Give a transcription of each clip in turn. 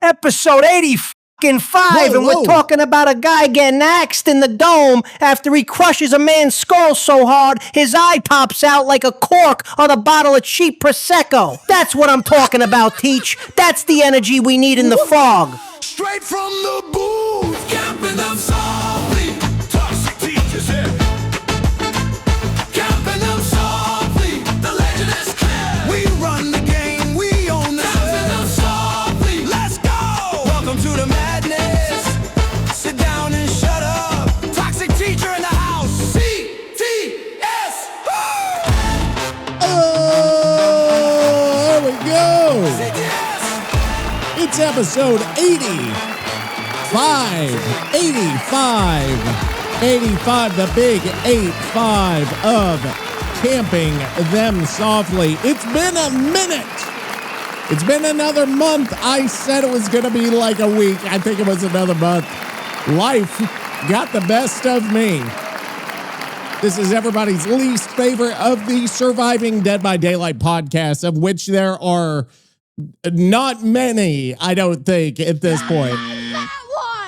Episode 85, and we're talking about a guy getting axed in the dome after he crushes a man's skull so hard his eye pops out like a cork on a bottle of cheap Prosecco. That's what I'm talking about, Teach. That's the energy we need in the fog. Straight from the booth, camping them softly. Toxic teachers here. Camping them softly. The legend is clear. We run the game, we own the camping them softly. Let's go. Welcome to the madness. Sit down and shut up. Toxic teacher in the house. CTS. Oh, there we go. CTS. It's episode 85, 85, the big 85 of Camping Them Softly. It's been a minute. It's been another month. I said it was going to be like a week. I think it was another month. Life got the best of me. This is everybody's least favorite of the Surviving Dead by Daylight podcasts, of which there are not many, I don't think, at this point.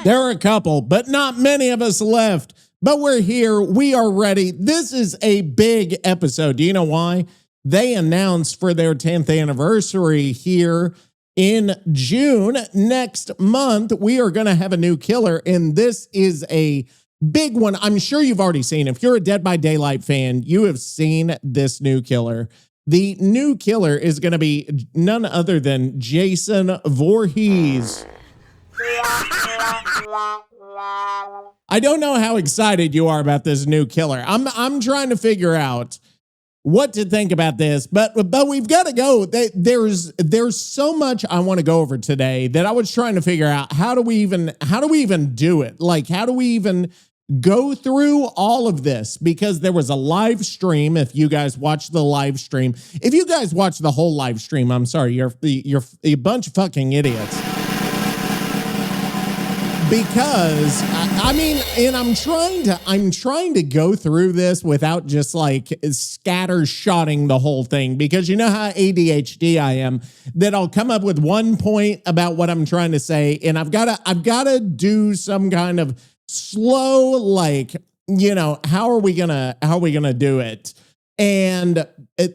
There are a couple, but not many of us left. But we're here. We are ready. This is a big episode. Do you know why? They announced for their 10th anniversary here in June next month, we are going to have a new killer, and this is a big one. I'm sure you've already seen. If you're a Dead by Daylight fan, you have seen this new killer. The new killer is going to be none other than Jason Voorhees. I don't know how excited you are about this new killer. I'm trying to figure out what to think about this, but we've got to go. There's so much I want to go over today that I was trying to figure out how do we even do it? Like, how do we even go through all of this? Because there was a live stream. If you guys watched the live stream, if you guys watched the whole live stream, I'm sorry, you're a bunch of fucking idiots. Because I mean, and I'm trying to go through this without just like scattershotting the whole thing, because you know how ADHD I am, that I'll come up with one point about what I'm trying to say, and I've got to do some kind of slow, like, you know, how are we gonna do it? And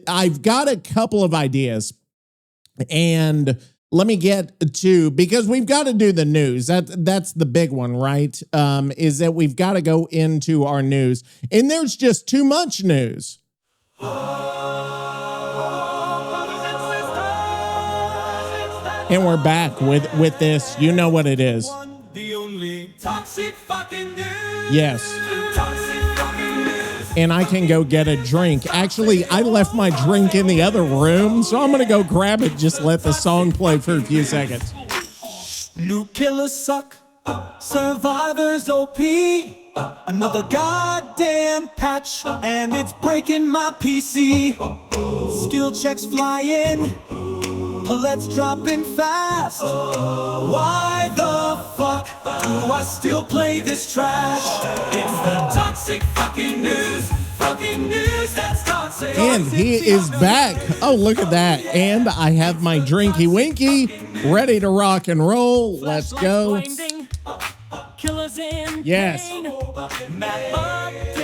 I've got a couple of ideas, and let me get to, because we've got to do the news. That's the big one, right? Is that we've got to go into our news, and there's just too much news. And we're back with this. You know what it is. The only toxic fucking news. Yes. Toxic fucking news. And I can go get a drink. Actually, I left my drink in the other room, so I'm going to go grab it. Just let the song play for a few seconds. New killers suck. Survivors OP. Another goddamn patch, and it's breaking my PC. Skill checks flying. Let's drop in fast. Why the fuck do I still play this trash? It's the toxic fucking news that's toxic. And he is back. Oh, look at that. And I have my drinky winky ready to rock and roll. Let's go. Yes.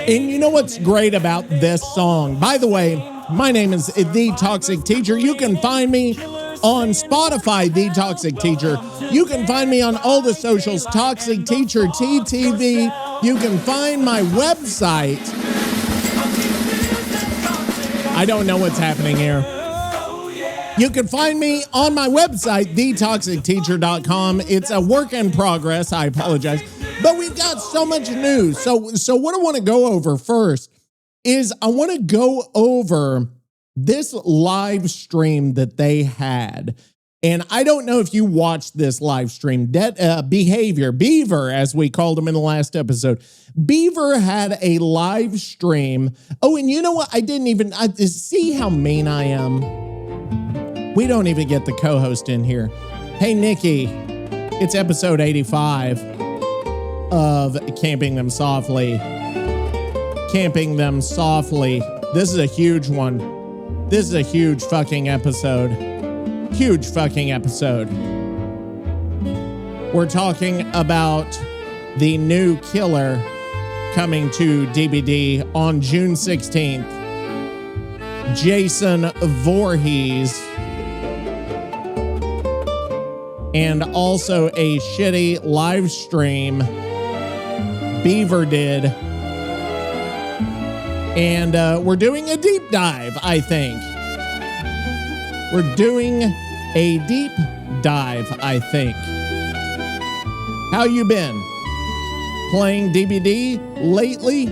And you know what's great about this song? By the way, my name is The Toxic Teacher. You can find me on Spotify, The Toxic Teacher. You can find me on all the socials, Toxic Teacher TTV. You can find my website. I don't know what's happening here. You can find me on my website, TheToxicTeacher.com. It's a work in progress. I apologize. But we've got so much news. So what I want to go over first is I want to go over this live stream that they had. And I don't know if you watched this live stream. Beaver, as we called him in the last episode. Beaver had a live stream. Oh, and you know what? I see how mean I am. We don't even get the co-host in here. Hey, Nikki, it's episode 85 of Camping Them Softly. Camping Them Softly. This is a huge one. This is a huge fucking episode. Huge fucking episode. We're talking about the new killer coming to DVD on June 16th. Jason Voorhees. And also a shitty live stream Beaver did. And we're doing a deep dive, I think. We're doing a deep dive, I think. How you been? Playing DVD lately?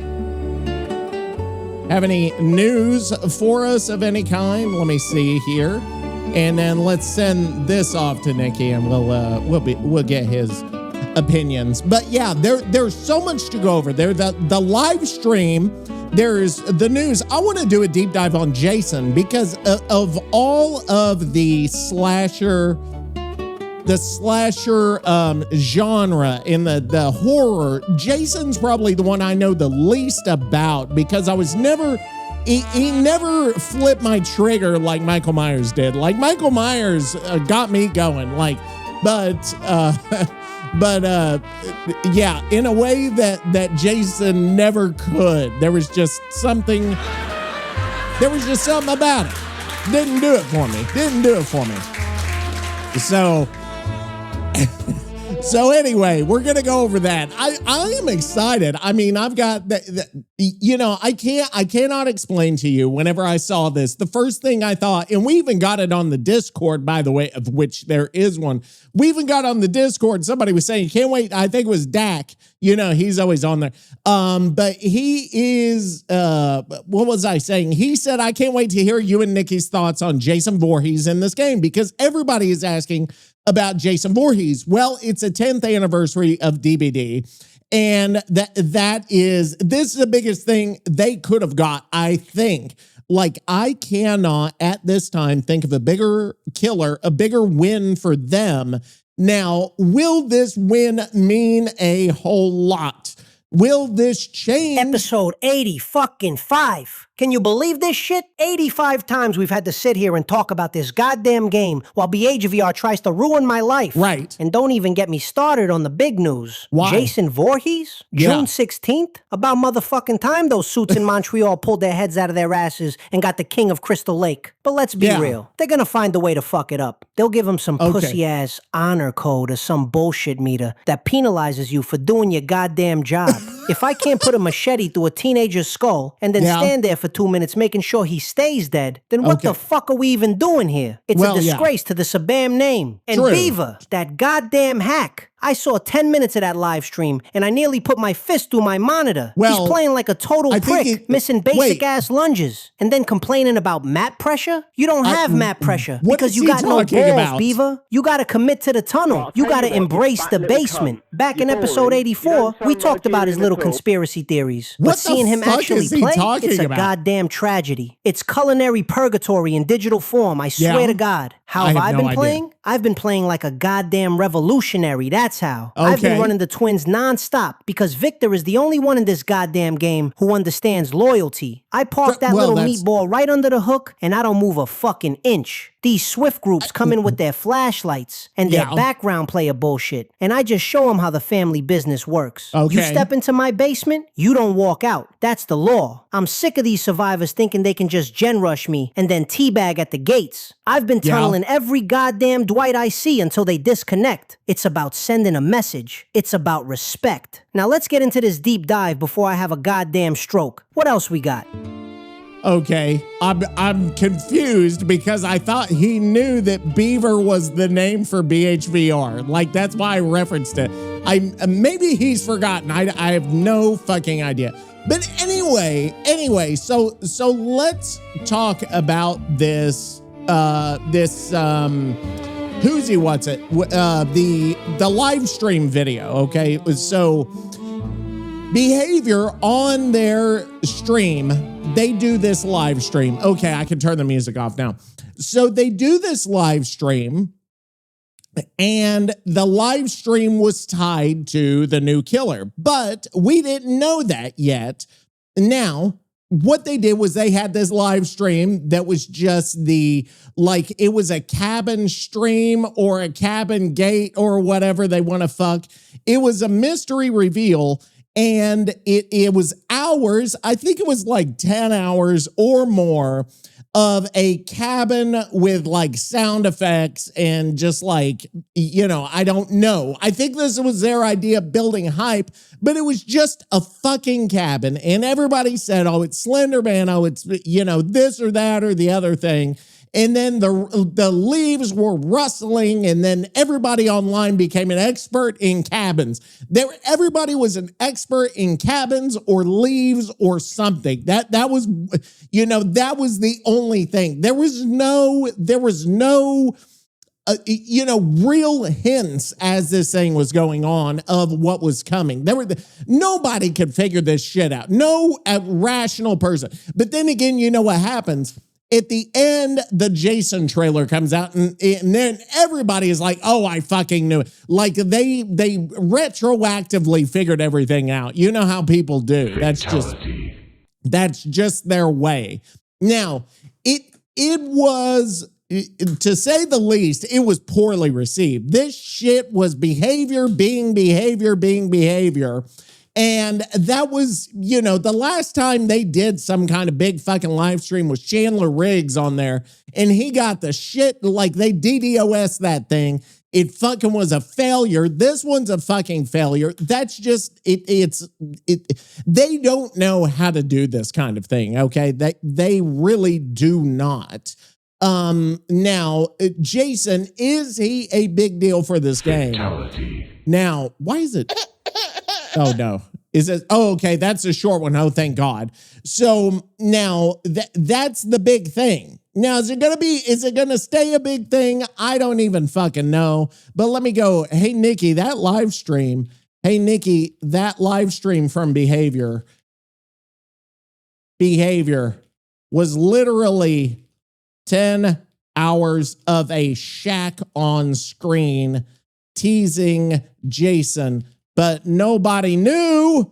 Have any news for us of any kind? Let me see here. And then let's send this off to Nicky, and we'll get his opinions. But yeah, there's so much to go over. There's the live stream. There's the news. I want to do a deep dive on Jason because of all of the slasher genre in the horror. Jason's probably the one I know the least about because I was never. He never flipped my trigger like Michael Myers did. Like Michael Myers got me going. But yeah, in a way that Jason never could. There was just something about it. Didn't do it for me. So anyway, we're going to go over that. I am excited. I mean, I've got I cannot explain to you whenever I saw this. The first thing I thought, and we even got it on the Discord, by the way, of which there is one. We even got on the Discord. Somebody was saying, can't wait. I think it was Dak. He's always on there. But he is, what was I saying? He said, I can't wait to hear you and Nicky's thoughts on Jason Voorhees in this game because everybody is asking about Jason Voorhees. Well, it's a 10th anniversary of DVD. And this is the biggest thing they could have got, I think. Like, I cannot at this time think of a bigger killer, a bigger win for them. Now, will this win mean a whole lot? Will this change? Episode 85. Can you believe this shit? 85 times we've had to sit here and talk about this goddamn game while BHVR tries to ruin my life. Right. And don't even get me started on the big news. Why? Jason Voorhees? June 16th? About motherfucking time those suits in Montreal pulled their heads out of their asses and got the king of Crystal Lake. But let's be real. They're gonna find a way to fuck it up. They'll give him some pussy-ass honor code or some bullshit meter that penalizes you for doing your goddamn job. If I can't put a machete through a teenager's skull and then stand there for 2 minutes making sure he stays dead, then what the fuck are we even doing here? It's a disgrace to the Sabam name. And Beaver, that goddamn hack. I saw 10 minutes of that live stream, and I nearly put my fist through my monitor. He's playing like a total prick, missing basic-ass lunges, and then complaining about map pressure? You don't have map pressure because you got no balls, Beaver. You gotta commit to the tunnel. You gotta embrace the basement. Back in episode 84, we talked about his little conspiracy theories. But seeing him actually play, it's a goddamn tragedy. It's culinary purgatory in digital form, I swear to God. How have I been playing? I've been playing like a goddamn revolutionary, that's how. I've been running the twins non-stop because Victor is the only one in this goddamn game who understands loyalty. I parked that little meatball right under the hook and I don't move a fucking inch. These Swift groups come in with their flashlights and their background player bullshit, and I just show them how the family business works. You step into my basement, you don't walk out. That's the law. I'm sick of these survivors thinking they can just gen rush me and then teabag at the gates. I've been tunneling every goddamn Dwight I see until they disconnect. It's about sending a message. It's about respect. Now let's get into this deep dive before I have a goddamn stroke. What else we got? Okay, I'm confused because I thought he knew that Beaver was the name for BHVR. Like, that's why I referenced it. Maybe he's forgotten. I have no fucking idea. But anyway, so let's talk about this who's what's it? The live stream video, okay? So Behavior on their stream, they do this live stream. Okay, I can turn the music off now. So they do this live stream, and the live stream was tied to the new killer, but we didn't know that yet. Now, what they did was they had this live stream that was just it was a cabin stream or a cabin gate or whatever they want to fuck. It was a mystery reveal, and it was hours. I think it was like 10 hours or more of a cabin with like sound effects and just like, I don't know. I think this was their idea of building hype, but it was just a fucking cabin. And everybody said, oh, it's Slender Man. Oh, it's, this or that or the other thing. And then the leaves were rustling, and then everybody online became an expert in cabins. Everybody was an expert in cabins or leaves or something. That was, that was the only thing. There was no real hints as this thing was going on of what was coming. Nobody could figure this shit out. No rational person. But then again, you know what happens? At the end, the Jason trailer comes out, and then everybody is like, oh, I fucking knew it. Like they retroactively figured everything out. You know how people do. That's just their way. Now, it was, to say the least, it was poorly received. This shit was behavior being behavior. And that was, the last time they did some kind of big fucking live stream was Chandler Riggs on there. And he got the shit, like they DDoS that thing. It fucking was a failure. This one's a fucking failure. That's just, they don't know how to do this kind of thing, okay? They really do not. Now, Jason, is he a big deal for this game? Now, why is it... Oh, no. Okay, that's a short one. Oh, thank God. So now that's the big thing. Now, is it going to stay a big thing? I don't even fucking know. But let me go. Hey, Nikki, that live stream from Behavior was literally 10 hours of a shack on screen teasing Jason. But nobody knew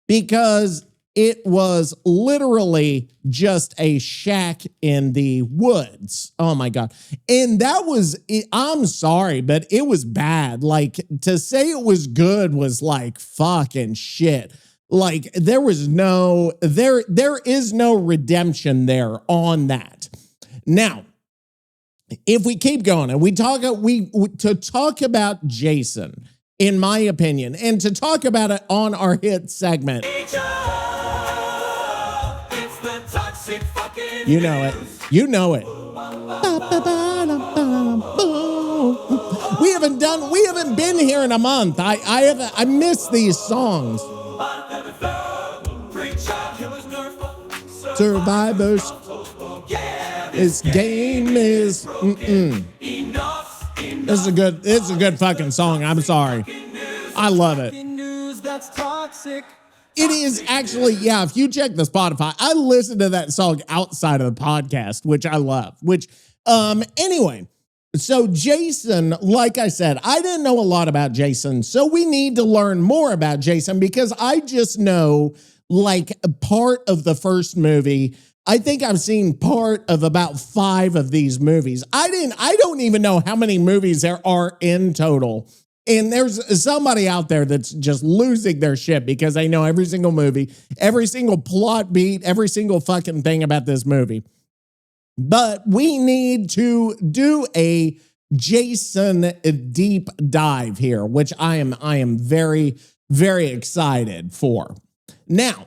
because it was literally just a shack in the woods. Oh my God. And that was, I'm sorry, but it was bad. Like, to say it was good was like fucking shit. Like, there is no redemption there on that. Now, if we keep going and to talk about Jason, in my opinion, and to talk about it on our hit segment, you know it. We haven't been here in a month. I miss these songs. Survivors. This game is it's a good fucking song. I'm sorry. I love it. It is actually, yeah, if you check the Spotify, I listen to that song outside of the podcast, which I love. Anyway, so Jason, like I said, I didn't know a lot about Jason, so we need to learn more about Jason because I just know like part of the first movie. I think I've seen part of about 5 of these movies. I don't even know how many movies there are in total. And there's somebody out there that's just losing their shit because they know every single movie, every single plot beat, every single fucking thing about this movie. But we need to do a Jason deep dive here, which I am very, very excited for. Now,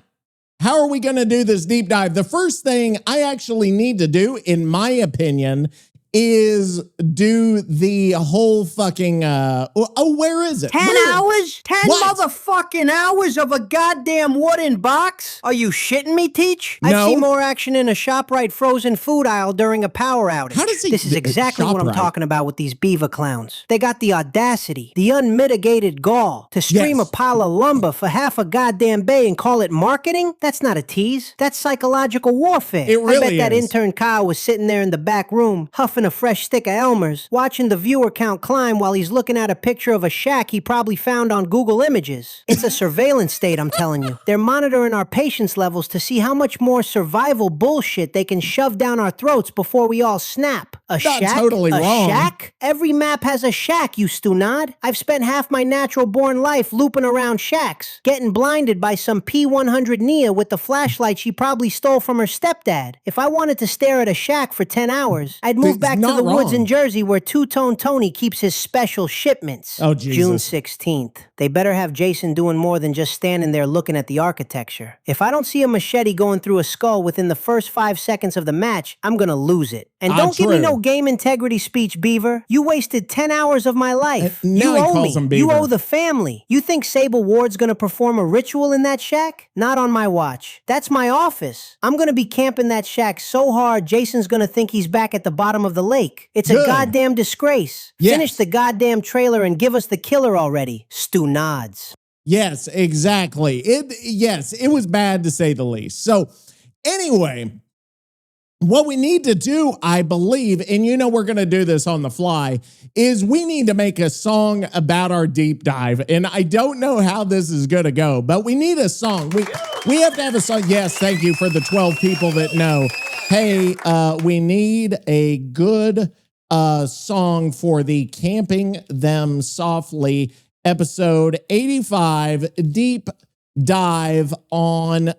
how are we going to do this deep dive? The first thing I actually need to do, in my opinion, is do the whole fucking, where is it? 10 hours? 10 What? motherfucking hours of a goddamn wooden box? Are you shitting me, Teach? No. I've seen more action in a ShopRite frozen food aisle during a power outage. How does he- This is exactly what I'm ShopRite? talking about with these beaver clowns. They got the audacity, the unmitigated gall to stream Yes. a pile of lumber for half a goddamn bay and call it marketing? That's not a tease. That's psychological warfare. It really I bet that is. intern Kyle was sitting there in the back room, huffing a fresh stick of Elmer's, watching the viewer count climb while he's looking at a picture of a shack he probably found on Google Images. It's a surveillance state, I'm telling you. They're monitoring our patience levels to see how much more survival bullshit they can shove down our throats before we all snap. A shack? Totally a wrong. shack? Every map has a shack, you stunad. I've spent half my natural-born life looping around shacks, getting blinded by some P100 Nia with the flashlight she probably stole from her stepdad. If I wanted to stare at a shack for 10 hours, I'd move back to the woods in Jersey where Two-Tone Tony keeps his special shipments. Oh, Jesus. June 16th. They better have Jason doing more than just standing there looking at the architecture. If I don't see a machete going through a skull within the first 5 seconds of the match, I'm gonna lose it. And don't give me no game integrity speech, Beaver. You wasted 10 hours of my life. Now You he owe calls him me. Beaver. You owe the family. You think Sable Ward's gonna perform a ritual in that shack? Not on my watch. That's my office. I'm gonna be camping that shack so hard, Jason's gonna think he's back at the bottom of the lake. It's a goddamn disgrace. Yes. Finish the goddamn trailer and give us the killer already. Stu nods. Yes, exactly. It was bad to say the least. So anyway, what we need to do, I believe, and you know we're going to do this on the fly, is we need to make a song about our deep dive. And I don't know how this is going to go, but we need a song. We have to have a song. Yes, thank you for the 12 people that know. Hey, we need a good song for the Camping Them Softly episode 85 deep dive on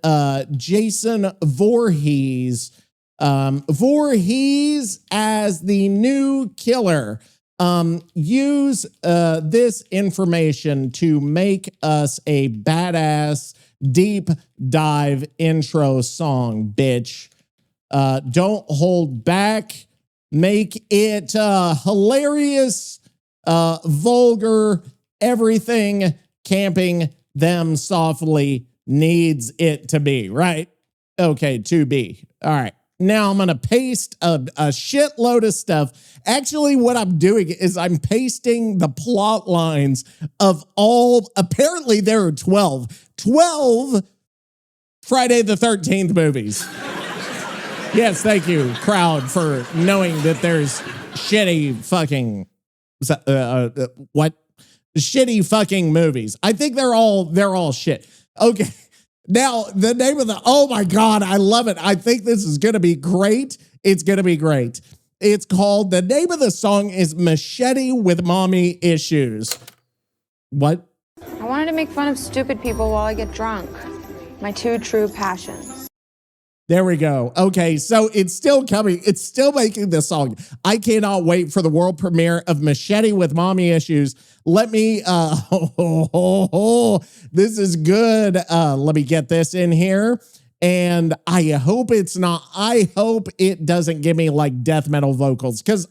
Jason Voorhees. Voorhees as the new killer. Use this information to make us a badass deep dive intro song, bitch. Don't hold back. Make it hilarious, vulgar, everything Camping Them Softly needs it to be, right? Okay, to be. All right. Now I'm going to paste a shitload of stuff. Actually, what I'm doing is I'm pasting the plot lines of all, apparently there are 12 Friday the 13th movies. Yes, thank you, crowd, for knowing that there's shitty fucking, shitty fucking movies. I think they're all shit. Okay. Now, the name of oh my God, I love it. I think this is going to be great. It's going to be great. It's called, the name of the song is Machete with Mommy Issues. What? I wanted to make fun of stupid people while I get drunk. My two true passions. There we go. Okay, so it's still coming. It's still making this song. I cannot wait for the world premiere of Machete with Mommy Issues. Let me, this is good. Let me get this in here. And I hope it doesn't give me like death metal vocals. Because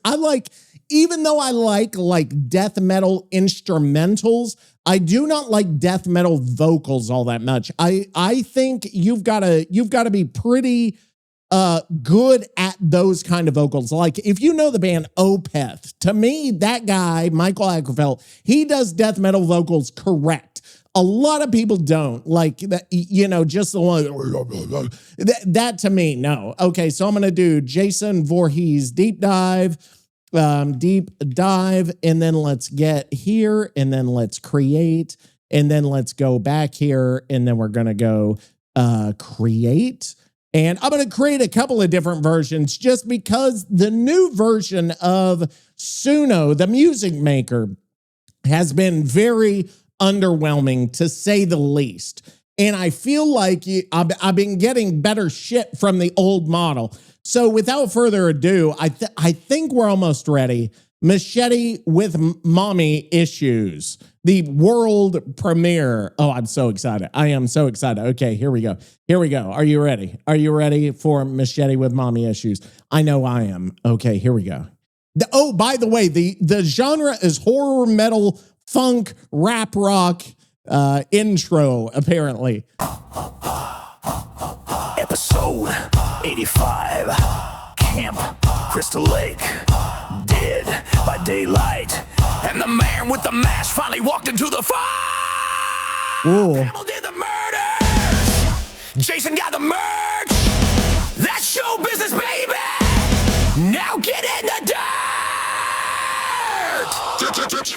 even though I like death metal instrumentals, I do not like death metal vocals all that much. I think you've got to be pretty good at those kind of vocals. Like if you know the band Opeth, to me that guy Michael Ackerfeld, he does death metal vocals correct. A lot of people don't like that, just the one that to me, no. Okay, so I'm gonna do Jason Voorhees deep dive, and then let's get here, and then let's create, and then let's go back here, and then we're gonna go create. And I'm going to create a couple of different versions just because the new version of Suno, the music maker, has been very underwhelming, to say the least. And I feel like I've been getting better shit from the old model. So without further ado, I think we're almost ready. Machete with Mommy Issues, the world premiere. Oh, I'm so excited. I am so excited. Okay, here we go. Here we go. Are you ready? Are you ready for Machete with Mommy Issues? I know I am. Okay, here we go. Oh, by the way, the genre is horror, metal, funk, rap, rock intro, apparently. Episode 85, Camp Crystal Lake, dead by daylight, and the man with the mask finally walked into the fire. Pamela did the murders, Jason got the merch, that's show business, baby. Now get in the dirt!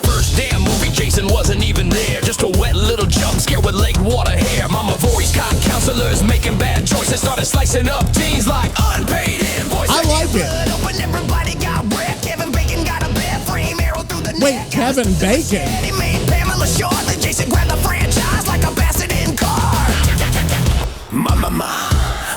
First damn movie, Jason wasn't even there. Just a wet little jump scare with lake water hair. Mama Voorhees caught counselors making bad choices. Started slicing up teens like unpaid invoices. I like it. Open, everybody got wet. Kevin Bacon got a bad frame arrow through the Wait, neck. Kevin Bacon? He made Pamela short. Then Jason grabbed the franchise like a basset in car.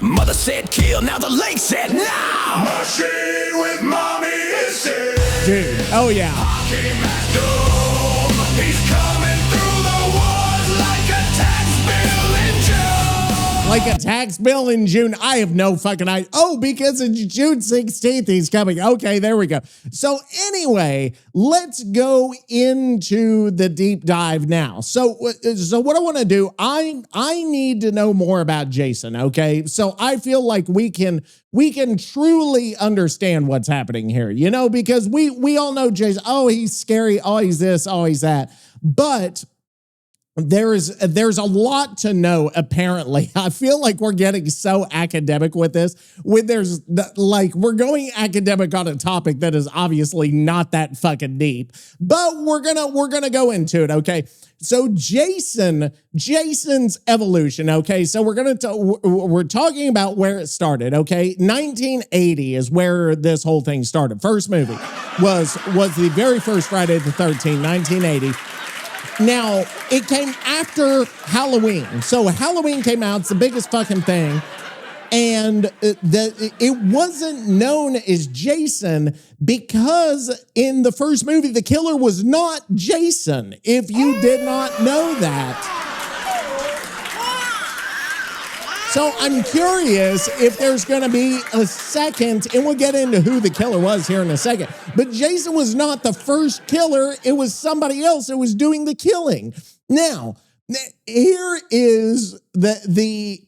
Mother said kill, now the lake said now. Machine with mommy is dead. Dude, oh yeah. Came at doom. He's coming through the woods like a tax bill in June. Like a tax bill in June. I have no fucking idea. Oh, because it's June 16th he's coming. Okay, there we go. So anyway, let's go into the deep dive now. So what I want to do, I need to know more about Jason, okay? So I feel like we can truly understand what's happening here, you know, because we all know Jason. Oh, he's scary. Oh, he's this. Oh, he's that. But there's a lot to know, apparently. I feel like we're getting so academic with this. We're going academic on a topic that is obviously not that fucking deep, but we're gonna go into it, okay? So Jason's evolution, okay? So we're talking about where it started, okay? 1980 is where this whole thing started. First movie was the very first Friday the 13th, 1980. Now, it came after Halloween. So Halloween came out, it's the biggest fucking thing. And it wasn't known as Jason because in the first movie, the killer was not Jason, if you did not know that. So I'm curious if there's going to be a second, and we'll get into who the killer was here in a second. But Jason was not the first killer. It was somebody else that was doing the killing. Now, here is the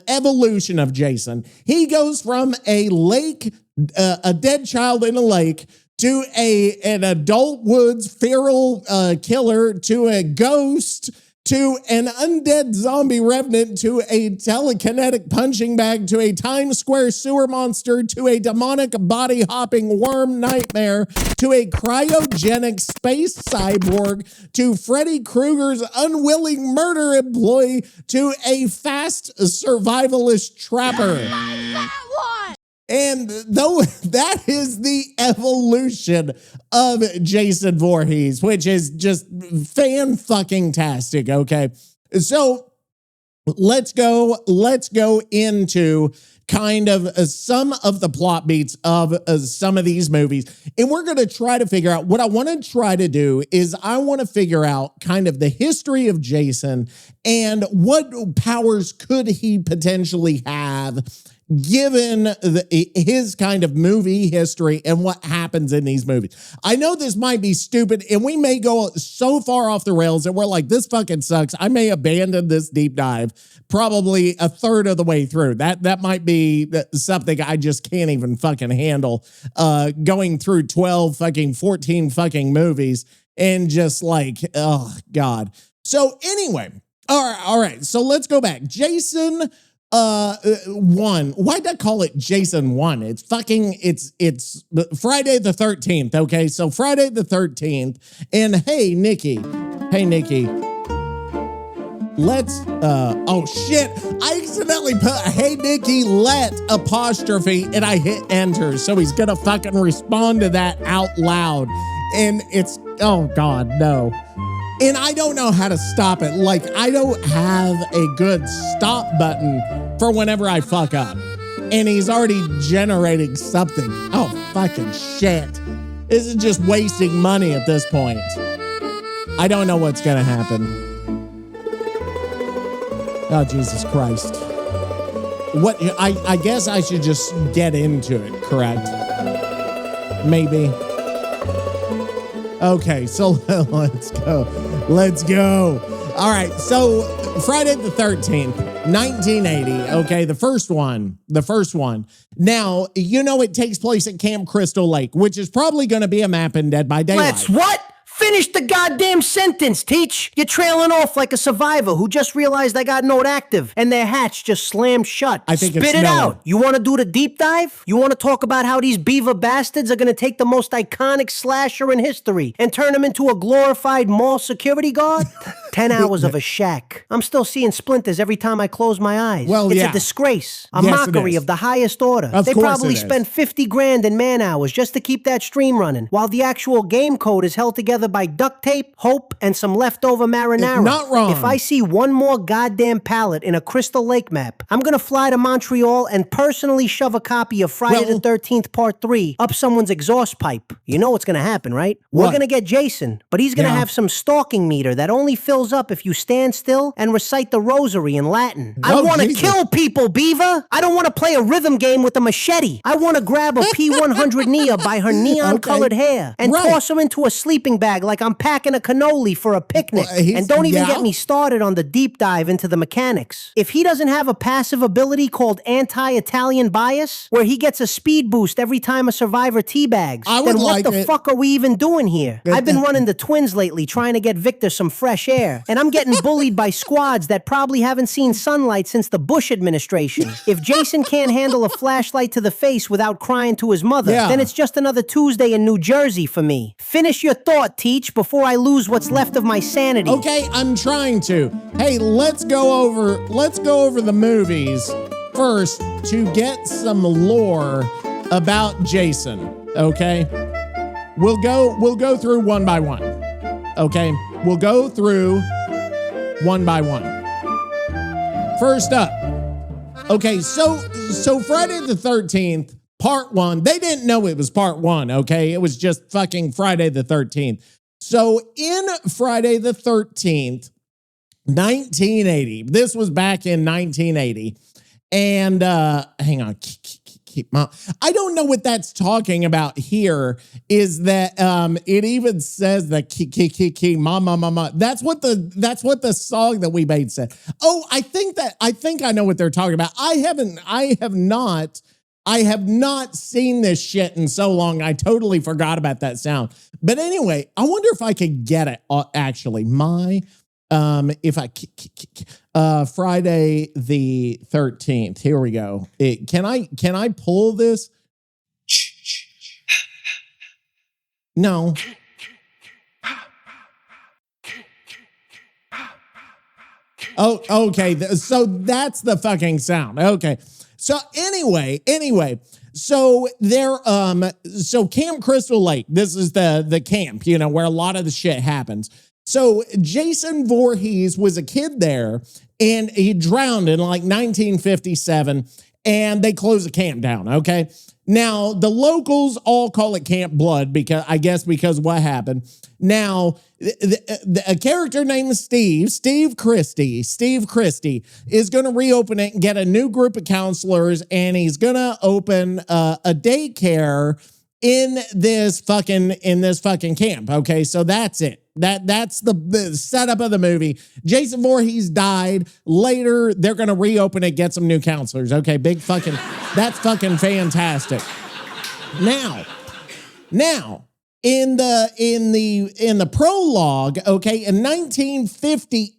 evolution of Jason. He goes from a lake, a dead child in a lake, to an adult woods feral killer, to a ghost, to an undead zombie revenant, to a telekinetic punching bag, to a Times Square sewer monster, to a demonic body-hopping worm nightmare, to a cryogenic space cyborg, to Freddy Krueger's unwilling murder employee, to a fast survivalist trapper. And though that is the evolution of Jason Voorhees, which is just fan-fucking-tastic, okay? So let's go into kind of some of the plot beats of some of these movies. And we're going to try to figure out, what I want to try to do is I want to figure out kind of the history of Jason and what powers could he potentially have given his kind of movie history and what happens in these movies. I know this might be stupid and we may go so far off the rails that we're like, this fucking sucks. I may abandon this deep dive probably a third of the way through. That might be something I just can't even fucking handle, going through 14 fucking movies and just like, oh God. So anyway, all right. So let's go back. Jason 1. Why'd I call it Jason 1? It's Friday the 13th. Okay. So Friday the 13th. And hey, Nicky, let's, oh shit. I accidentally put, hey, Nicky, let apostrophe, and I hit enter. So he's going to fucking respond to that out loud. And it's, oh God, no. And I don't know how to stop it. Like, I don't have a good stop button for whenever I fuck up. And he's already generating something. Oh, fucking shit. This is just wasting money at this point. I don't know what's going to happen. Oh, Jesus Christ. What? I guess I should just get into it, correct? Maybe. Okay, so let's go. All right, so Friday the 13th, 1980. Okay, the first one. Now, you know it takes place at Camp Crystal Lake, which is probably going to be a map in Dead by Daylight. Let's what? Finish the goddamn sentence, Teach. You're trailing off like a survivor who just realized I got node active and their hatch just slammed shut. I think it's Spit it Noah. out. You want to do the deep dive? You want to talk about how these beaver bastards are going to take the most iconic slasher in history and turn him into a glorified mall security guard? 10 hours of a shack. I'm still seeing splinters every time I close my eyes. Well, it's yeah. a disgrace. A Yes, it mockery is. of the highest order. Of They course probably it is. spend 50 grand in man hours just to keep that stream running, while the actual game code is held together by duct tape, hope, and some leftover marinara. Not wrong. If I see one more goddamn pallet in a Crystal Lake map, I'm gonna fly to Montreal and personally shove a copy of Friday Well- the 13th Part 3 up someone's exhaust pipe. You know what's gonna happen, right? We're What? gonna get Jason, but he's gonna Yeah. have some stalking meter that only fills up if you stand still and recite the rosary in Latin. I Oh, want to Jesus. kill people, Beaver. I don't want to play a rhythm game with a machete. I want to grab a P100 Nia by her neon-colored hair and Right. toss her into a sleeping bag like I'm packing a cannoli for a picnic. Well, he's- And don't even yeah. get me started on the deep dive into the mechanics. If he doesn't have a passive ability called anti-Italian bias, where he gets a speed boost every time a survivor teabags, I would then what like the it. fuck are we even doing here? I've been running the twins lately trying to get Victor some fresh air, and I'm getting bullied by squads that probably haven't seen sunlight since the Bush administration. If Jason can't handle a flashlight to the face without crying to his mother, Yeah. then it's just another Tuesday in New Jersey for me. Finish your thought, Teach, before I lose what's left of my sanity. Okay, I'm trying to. Hey, let's go over the movies first to get some lore about Jason, okay? We'll go through one by one. Okay? We'll go through one by one. First up. Okay, so Friday the 13th, part 1. They didn't know it was part 1, okay? It was just fucking Friday the 13th. So in Friday the 13th, 1980, this was back in 1980. And hang on, I don't know what that's talking about here. Is that it even says that mama. That's what the song that we made said. Oh, I think I know what they're talking about. I have not seen this shit in so long. I totally forgot about that sound. But anyway, I wonder if I could get it actually. If I Friday the 13th. Here we go. Can I pull this? No. Oh, okay. So that's the fucking sound. Okay. So anyway, so so Camp Crystal Lake, this is the camp, where a lot of the shit happens. So Jason Voorhees was a kid there, and he drowned in like 1957, and they closed the camp down, okay? Now, the locals all call it Camp Blood because what happened. Now, a character named Steve Christie is going to reopen it and get a new group of counselors, and he's going to open a daycare in this fucking camp. Okay, so that's it. That's the setup of the movie. Jason Voorhees died. Later, they're gonna reopen it, get some new counselors. Okay, that's fucking fantastic. Now, in the prologue, okay, in 1958,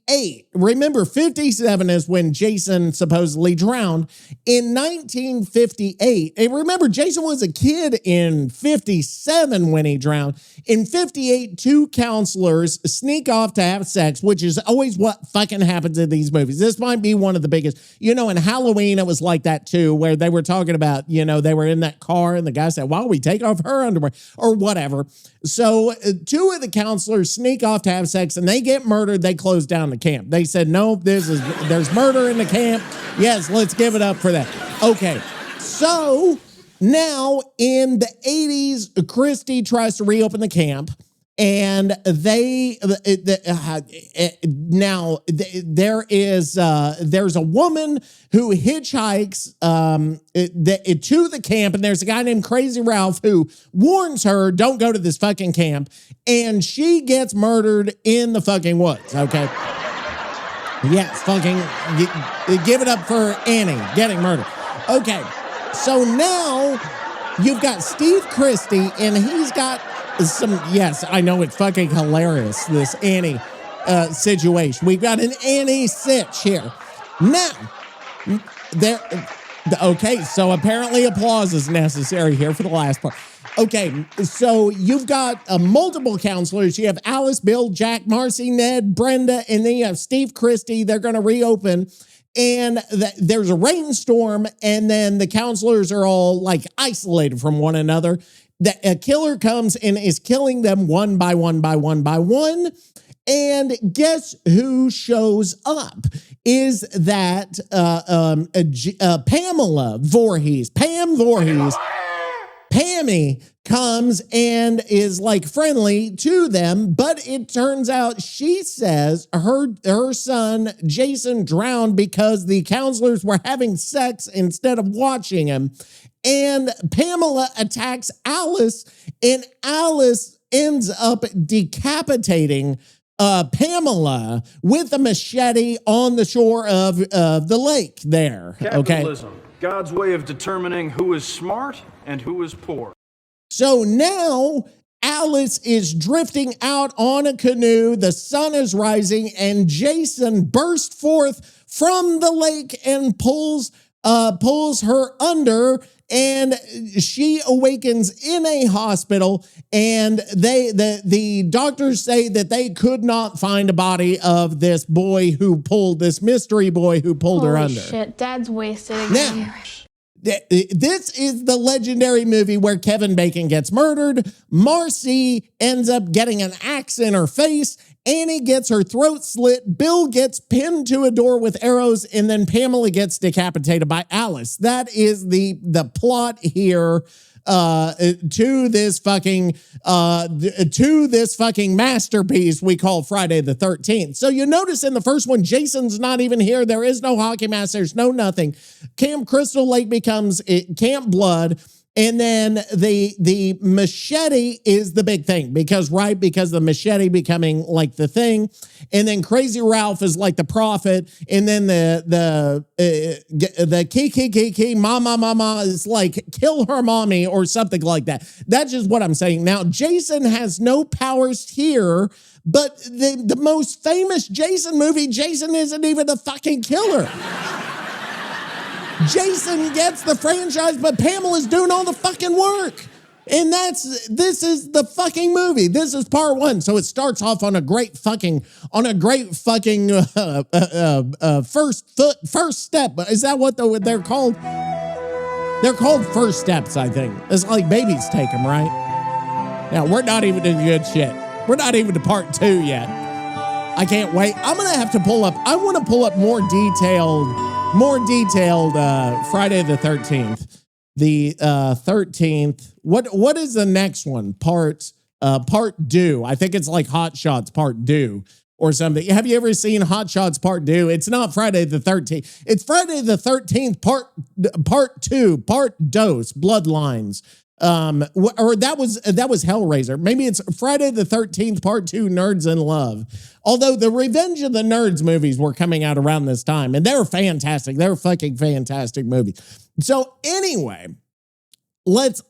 remember 57 is when Jason supposedly drowned. In 1958, and remember Jason was a kid in 57 when he drowned. In 58, 2 counselors sneak off to have sex, which is always what fucking happens in these movies. This might be one of the biggest, in Halloween, it was like that too, where they were talking about, they were in that car and the guy said, why don't we take off her underwear or whatever. So 2 of the counselors sneak off to have sex and they get murdered. They close down the camp. They said, no, there's murder in the camp. Yes, let's give it up for that. Okay, so now in the 80s, Christie tries to reopen the camp. And there's a woman who hitchhikes to the camp, and there's a guy named Crazy Ralph who warns her, don't go to this fucking camp, and she gets murdered in the fucking woods, okay? Yeah, fucking give it up for Annie getting murdered. Okay, so now you've got Steve Christie, and he's got Yes, I know, it's fucking hilarious, this Annie situation. We've got an Annie sitch here. Now, okay, so apparently applause is necessary here for the last part. Okay, so you've got multiple counselors. You have Alice, Bill, Jack, Marcy, Ned, Brenda, and then you have Steve Christie. They're going to reopen, and there's a rainstorm, and then the counselors are all like isolated from one another. A killer comes and is killing them one by one by one by one. And guess who shows up? Is that Pamela Voorhees. Pam Voorhees. Pammy comes and is like friendly to them, but it turns out she says her son Jason drowned because the counselors were having sex instead of watching him. And Pamela attacks Alice, and Alice ends up decapitating Pamela with a machete on the shore of the lake there. Capitalism, okay? God's way of determining who is smart and who is poor. So now Alice is drifting out on a canoe. The sun is rising, and Jason bursts forth from the lake and pulls her under, and she awakens in a hospital, and the doctors say that they could not find a body of this mystery boy who pulled her under. Holy shit, Dad's wasted again. Now, this is the legendary movie where Kevin Bacon gets murdered. Marcy ends up getting an axe in her face. Annie gets her throat slit. Bill gets pinned to a door with arrows, and then Pamela gets decapitated by Alice. That is the plot here to this fucking masterpiece we call Friday the 13th. So you notice in the first one, Jason's not even here. There is no hockey mask. There's no nothing. Camp Crystal Lake becomes Camp Blood. And then the machete is the big thing because the machete becoming like the thing. And then Crazy Ralph is like the prophet. And then the key, mama is like kill her mommy or something like that. That's just what I'm saying. Now, Jason has no powers here, but the most famous Jason movie, Jason isn't even a fucking killer. Jason gets the franchise, but Pamela's doing all the fucking work. And this is the fucking movie. This is part one. So it starts off on a great fucking first step. Is that what they're called? They're called first steps, I think. It's like babies take them, right? Now, we're not even in good shit. We're not even to part two yet. I can't wait. I want to pull up more detailed Friday the 13th. The 13th. What is the next one? Part two. I think it's like Hot Shots Part 2 or something. Have you ever seen Hot Shots Part 2? It's not Friday the 13th. It's Friday the 13th Part 2, Part Dos, Bloodlines. Or that was Hellraiser. Maybe it's Friday the 13th Part 2, Nerds in Love. Although the Revenge of the Nerds movies were coming out around this time, and they're fantastic. They're fucking fantastic movies. So anyway, let's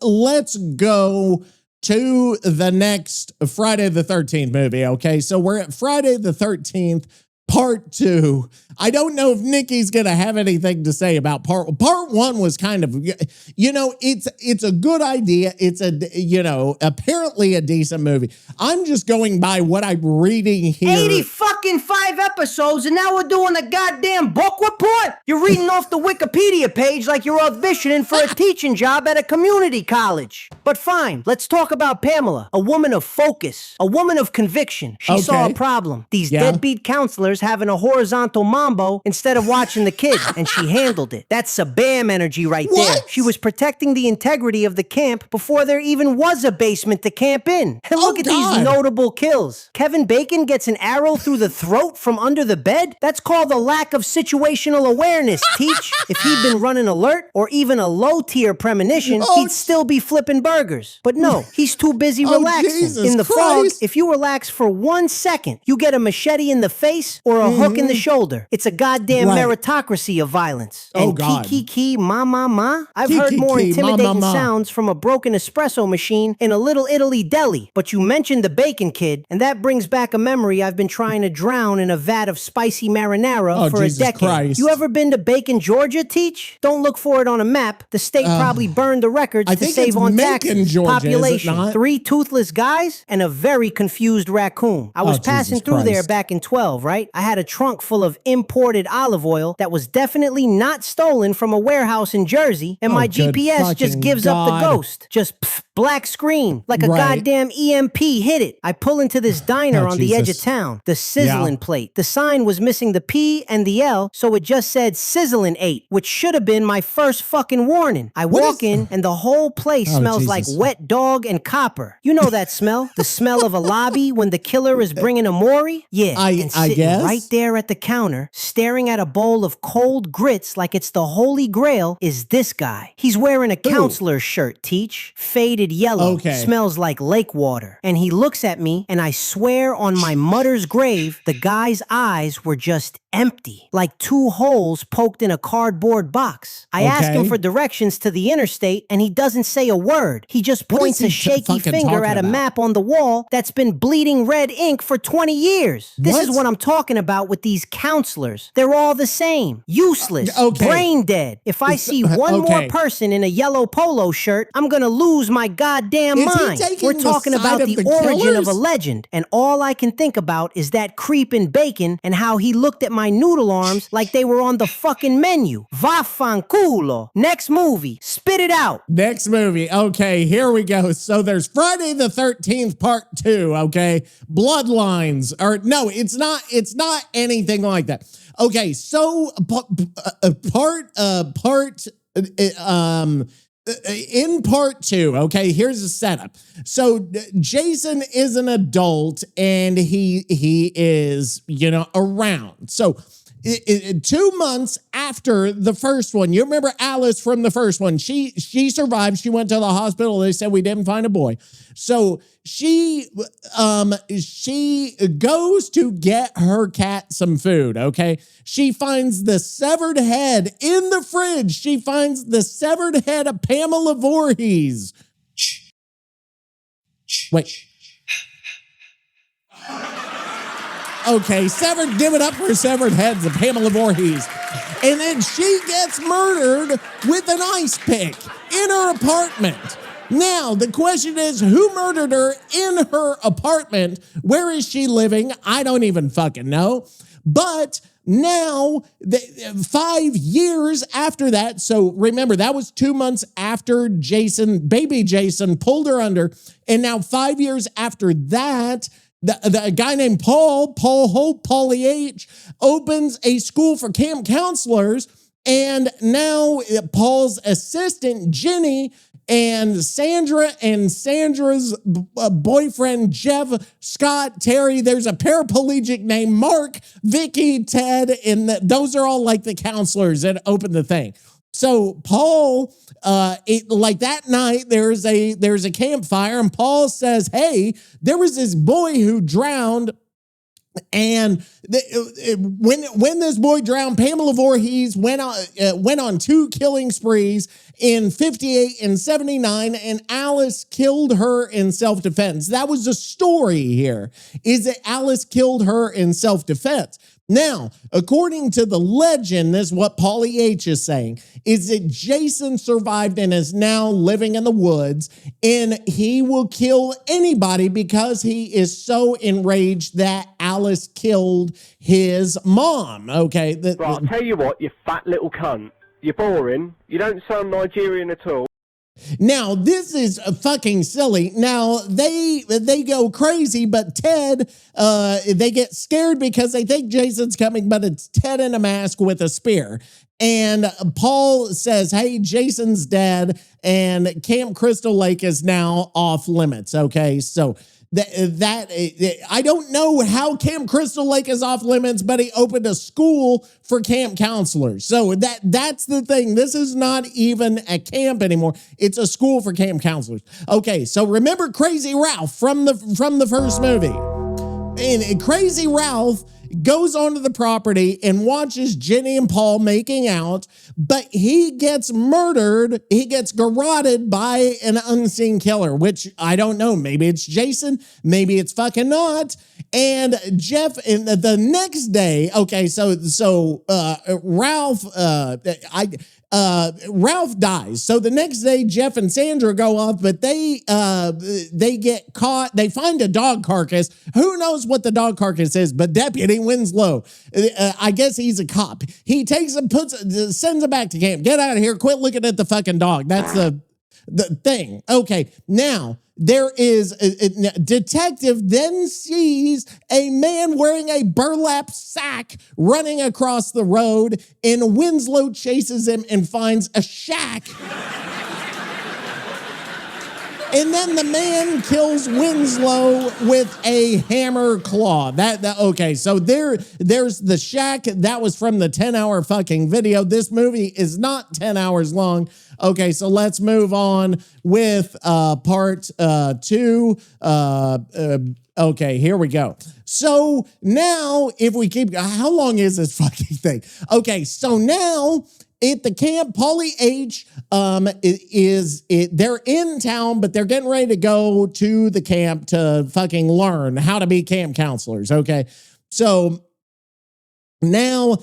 go to the next Friday the 13th movie, okay? So we're at Friday the 13th Part 2. I don't know if Nikki's going to have anything to say about part one. Was kind of, it's a good idea. It's apparently a decent movie. I'm just going by what I'm reading here. 85 episodes, and now we're doing a goddamn book report? You're reading off the Wikipedia page like you're auditioning for a teaching job at a community college. But fine, let's talk about Pamela, a woman of focus, a woman of conviction. She saw a problem. These deadbeat counselors having a horizontal mambo instead of watching the kid, and she handled it. That's a BAM energy right there. She was protecting the integrity of the camp before there even was a basement to camp in. And look at these notable kills. Kevin Bacon gets an arrow through the the throat from under the bed? That's called the lack of situational awareness, Teach. If he'd been running alert or even a low-tier premonition, he'd still be flipping burgers. But no, he's too busy relaxing. Jesus In the fog, Christ. if you relax for 1 second, you get a machete in the face or a hook in the shoulder. It's a goddamn meritocracy of violence. Oh, And God. kiki ma. I've Kiki, heard more ma, intimidating ma. sounds from a broken espresso machine in a Little Italy deli. But you mentioned the bacon kid, and that brings back a memory I've been trying to drown in a vat of spicy marinara for Jesus a decade. Christ. You ever been to Bacon, Georgia, Teach? Don't look for it on a map. The state probably burned the records I to think save it's on Macon, taxes. Georgia, is it Population, not? 3 toothless guys and a very confused raccoon. I was Oh, passing Jesus through there Christ. back in 12, right? I had a trunk full of imported olive oil that was definitely not stolen from a warehouse in Jersey, and my good GPS just fucking gives up the God. ghost. Just black screen, like a Right. goddamn EMP hit it. I pull into this diner Oh, on the edge of Jesus. town. The sizzling Yeah. plate. The sign was missing the P and the L, so it just said sizzling 8, which should have been my first fucking warning. I What walk is- in, and the whole place Oh, smells like Jesus. wet dog and copper. You know that smell? The smell of a lobby when the killer is bringing a Maury? Yeah, and I sitting guess. right there at the counter, staring at a bowl of cold grits like it's the holy grail, is this guy. He's wearing a counselor's shirt, Teach. Faded yellow. Okay. Smells like lake water. And he looks at me, and I swear on my mother's grave, the guy's eyes were just empty, like 2 holes poked in a cardboard box. I ask him Okay. for directions to the interstate, and he doesn't say a word. He just What is points he a shaky fucking finger talking at a about? map on the wall that's been bleeding red ink for 20 years. This is What? what I'm talking about with these counselors. They're all the same. Useless. Okay. Brain dead. If I see one more okay. person in a yellow polo shirt, I'm gonna lose my goddamn Is he mind. taking We're the talking side about of the the origin killers? of a legend, and all I can think about is that creep in bacon and how he looked at my noodle arms like they were on the fucking menu. Vaffanculo. Next movie. Spit it out. Next movie. Okay, here we go. So there's Friday the 13th part 2, okay? Bloodlines. Or no, it's not anything like that. Okay, so in part 2, okay, here's the setup. So Jason is an adult and he is, around. So 2 months after the first one, you remember Alice from the first one, she survived. She went to the hospital. They said we didn't find a boy. So she goes to get her cat some food, okay? She finds the severed head in the fridge. She finds the severed head of Pamela Voorhees. Wait. Okay, give it up for severed heads of Pamela Voorhees. And then she gets murdered with an ice pick in her apartment. Now, the question is, who murdered her in her apartment? Where is she living? I don't even fucking know. But now, 5 years after that, so remember, that was 2 months after baby Jason pulled her under. And now 5 years after that, the guy named Paul Hope, Paulie H, opens a school for camp counselors. And now Paul's assistant, Jenny, and Sandra and Sandra's boyfriend, Jeff, Scott, Terry, there's a paraplegic named Mark, Vicky, Ted, and those are all like the counselors that open the thing. So Paul, that night, there's a campfire, and Paul says, hey, there was this boy who drowned. And when this boy drowned, Pamela Voorhees went on 2 killing sprees in 58 and 79, and Alice killed her in self-defense. That was the story here, is that Alice killed her in self-defense. Now, according to the legend, this is what Paulie H is saying, is that Jason survived and is now living in the woods, and he will kill anybody because he is so enraged that Alice killed his mom. Okay. Right, I'll tell you what, you fat little cunt. You're boring. You don't sound Nigerian at all. Now, this is fucking silly. Now, they go crazy, but Ted, they get scared because they think Jason's coming, but it's Ted in a mask with a spear. And Paul says, hey, Jason's dead, and Camp Crystal Lake is now off limits, okay? So I don't know how Camp Crystal Lake is off limits, but he opened a school for camp counselors. So that's the thing. This is not even a camp anymore. It's a school for camp counselors. Okay, so remember Crazy Ralph from the first movie. And Crazy Ralph goes onto the property and watches Jenny and Paul making out, but he gets murdered. He gets garroted by an unseen killer, which I don't know. Maybe it's Jason. Maybe it's fucking not. And Jeff, in the next day, okay, so Ralph, Ralph dies. So the next day, Jeff and Sandra go off, but they get caught. They find a dog carcass. Who knows what the dog carcass is? But Deputy Winslow, I guess he's a cop. He takes him, sends him back to camp. Get out of here. Quit looking at the fucking dog. That's the thing. Okay, now there is a detective then sees a man wearing a burlap sack running across the road, and Winslow chases him and finds a shack. And then the man kills Winslow with a hammer claw. Okay, so there's the shack. That was from the 10-hour fucking video. This movie is not 10 hours long. Okay, so let's move on with part 2. Okay, here we go. So now, if we keep, how long is this fucking thing? Okay, so now at the camp, Paulie H they're in town, but they're getting ready to go to the camp to fucking learn how to be camp counselors. Okay, so now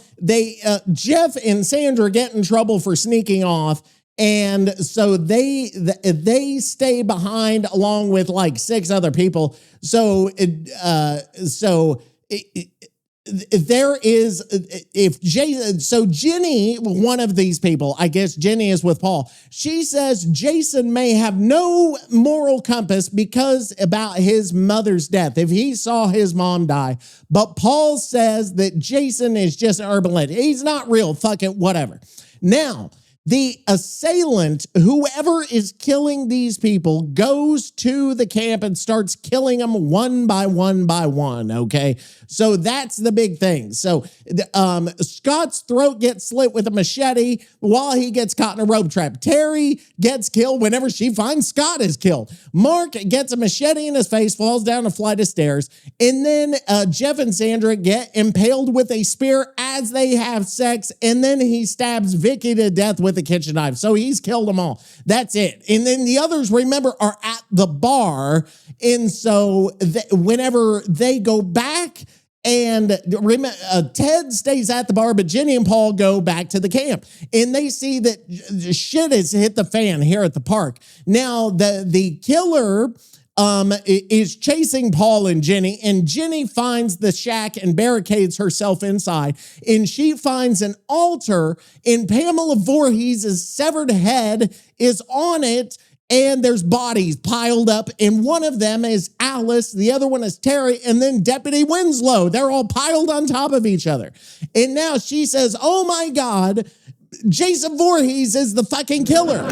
Jeff and Sandra get in trouble for sneaking off. And so they stay behind along with like 6 other people. So there is, if Jason, so Jenny, one of these people, I guess Jenny is with Paul. She says Jason may have no moral compass because about his mother's death, if he saw his mom die. But Paul says that Jason is just an urban legend. He's not real. Fuck it, whatever. Now, the assailant, whoever is killing these people, goes to the camp and starts killing them one by one, okay? So that's the big thing. So Scott's throat gets slit with a machete while he gets caught in a rope trap. Terry gets killed whenever she finds Scott is killed. Mark gets a machete in his face, falls down a flight of stairs. And then Jeff and Sandra get impaled with a spear as they have sex. And then he stabs Vicky to death with a kitchen knife. So he's killed them all. That's it. And then the others, remember, are at the bar. And so whenever they go back, and Ted stays at the bar, but Jenny and Paul go back to the camp. And they see that shit has hit the fan here at the park. Now, the killer is chasing Paul and Jenny finds the shack and barricades herself inside, and she finds an altar, and Pamela Voorhees' severed head is on it, and there's bodies piled up, and one of them is Alice, the other one is Terry, and then Deputy Winslow. They're all piled on top of each other. And now she says, oh my God, Jason Voorhees is the fucking killer.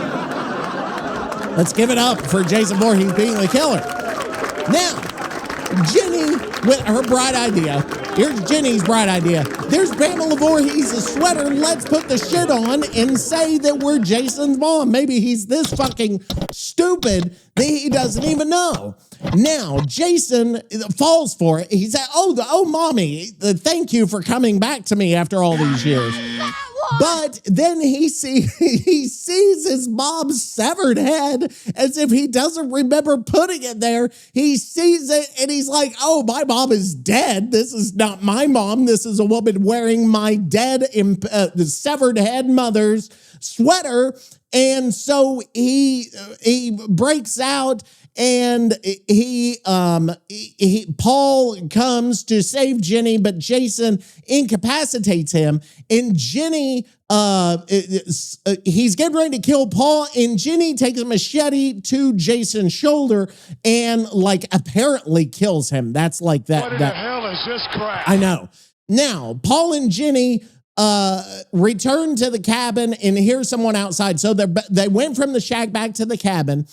Let's give it up for Jason Voorhees being the killer. Now, Jenny, with her bright idea, here's Jenny's bright idea. There's Pamela Voorhees' sweater. Let's put the shit on and say that we're Jason's mom. Maybe he's this fucking stupid that he doesn't even know. Now, Jason falls for it. He said, oh, mommy, thank you for coming back to me after all these years. But then he sees his mom's severed head as if he doesn't remember putting it there. He sees it and he's like, oh, my mom is dead. This is not my mom. This is a woman wearing my dead, the severed head mother's sweater. And so he breaks out. And Paul comes to save Jenny, but Jason incapacitates him. And Jenny, he's getting ready to kill Paul, and Jenny takes a machete to Jason's shoulder and apparently kills him. That's like that. What in the hell is this crap? I know. Now, Paul and Jenny return to the cabin and hear someone outside. So they went from the shack back to the cabin,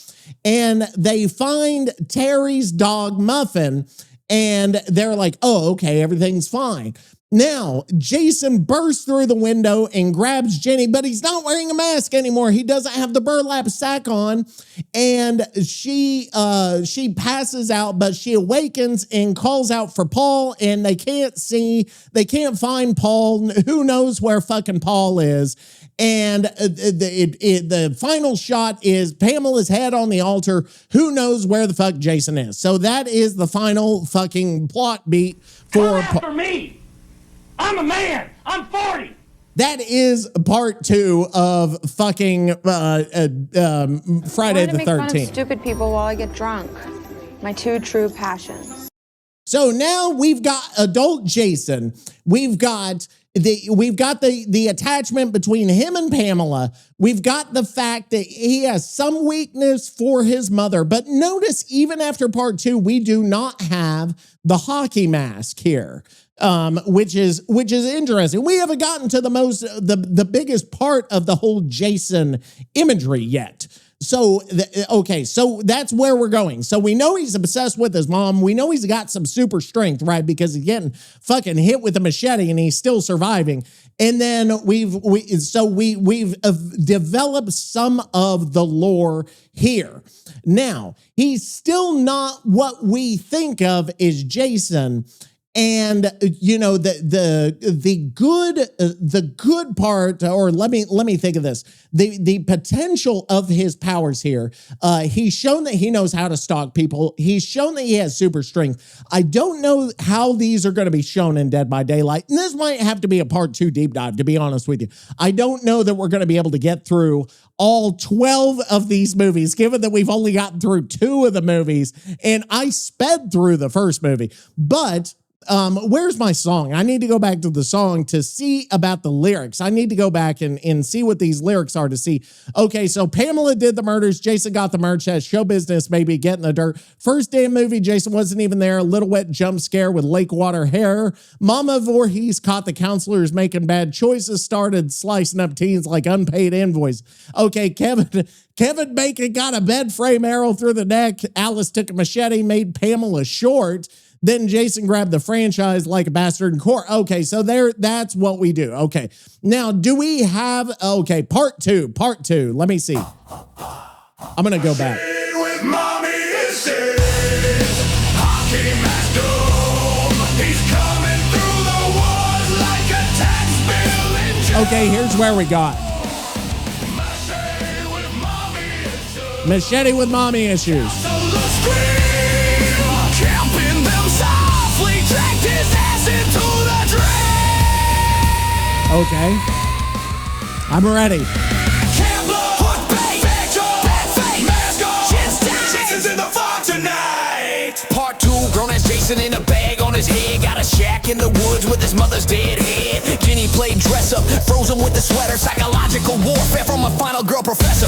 and they find Terry's dog Muffin, and they're like, oh, okay, everything's fine. Now, Jason bursts through the window and grabs Jenny, but he's not wearing a mask anymore. He doesn't have the burlap sack on, and she passes out, but she awakens and calls out for Paul, and they can't find Paul. Who knows where fucking Paul is? And the final shot is Pamela's head on the altar. Who knows where the fuck Jason is? So that is the final fucking plot beat for me. I'm a man. I'm 40. That is part 2 of fucking Friday the 13th. Fun of stupid people while I get drunk. My 2 true passions. So now we've got adult Jason. We've got the attachment between him and Pamela. We've got the fact that he has some weakness for his mother. But notice, even after part 2, we do not have the hockey mask here. Which is interesting. We haven't gotten to the biggest part of the whole Jason imagery yet. So, so that's where we're going. So we know he's obsessed with his mom. We know he's got some super strength, right? Because he's getting fucking hit with a machete and he's still surviving. And then we've developed some of the lore here. Now, he's still not what we think of as Jason. And you know, the good part, or let me think of this, the potential of his powers here. He's shown that he knows how to stalk people. He's shown that he has super strength. I don't know how these are going to be shown in Dead by Daylight, and this might have to be a part 2 deep dive, to be honest with you. I don't know that we're going to be able to get through all 12 of these movies, given that we've only gotten through 2 of the movies, and I sped through the first movie. But where's my song? I need to go back to the song to see about the lyrics. I need to go back and see what these lyrics are to see. Okay, so Pamela did the murders. Jason got the merch. Has show business, maybe get in the dirt. First day of movie, Jason wasn't even there. A little wet jump scare with lake water hair. Mama Voorhees caught the counselors making bad choices. Started slicing up teens like unpaid invoice. Okay, Kevin Bacon got a bed frame arrow through the neck. Alice took a machete, made Pamela short. Then Jason grabbed the franchise like a bastard in court. Okay, so that's what we do. Okay, now do we have, part two. Let me see. I'm going to go back. With mommy issues, hockey mask doom. He's coming through the woods like a tax bill in June. Okay, here's where we got. Machete with mommy issues. So the scream, camping them softly, dragged his ass into the drain. Okay, I'm ready. Part 2, grown as Jason in a bag on his head. Got a shack in the woods with his mother's dead head. Jenny played dress up, frozen with the sweater. Psychological warfare from a final girl professor.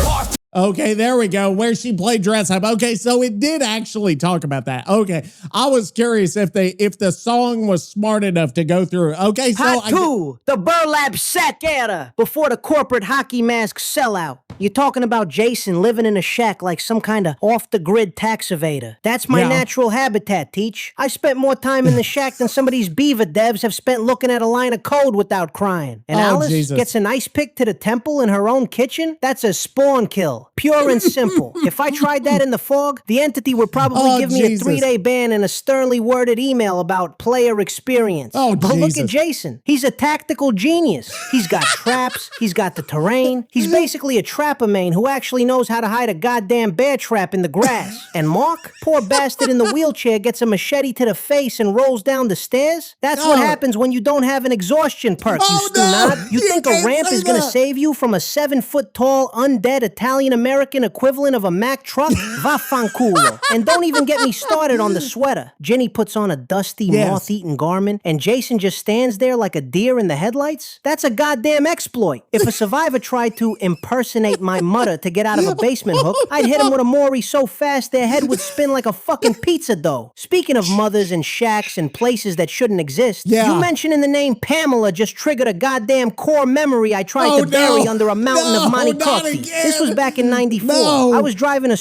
Okay, there we go, where she played dress up. Okay, so it did actually talk about that. Okay, I was curious if the song was smart enough to go through. Okay, so Part 2, the burlap-sack era, before the corporate hockey mask sellout. You're talking about Jason living in a shack like some kind of off-the-grid tax evader. That's my natural habitat, Teach. I spent more time in the shack than some of these beaver devs have spent looking at a line of code without crying. And Alice gets an ice pick to the temple in her own kitchen? That's a spawn kill. Pure and simple. If I tried that in the fog, the entity would probably give me a 3-day ban and a sternly worded email about player experience. But look at Jason. He's a tactical genius. He's got traps. He's got the terrain. He's basically a trapper-main who actually knows how to hide a goddamn bear trap in the grass. And Mark, poor bastard in the wheelchair, gets a machete to the face and rolls down the stairs? That's what happens when you don't have an exhaustion perk, you stunad. You think a ramp is gonna save you from a 7-foot-tall undead Italian American equivalent of a Mack truck? Va fanculo. And don't even get me started on the sweater. Ginny puts on a dusty, moth-eaten garment, and Jason just stands there like a deer in the headlights? That's a goddamn exploit. If a survivor tried to impersonate my mother to get out of a basement hook, I'd hit him with a Maury so fast their head would spin like a fucking pizza dough. Speaking of mothers and shacks and places that shouldn't exist, you mentioning the name Pamela just triggered a goddamn core memory I tried to bury under a mountain of manicotti. This was back in 94. I was driving a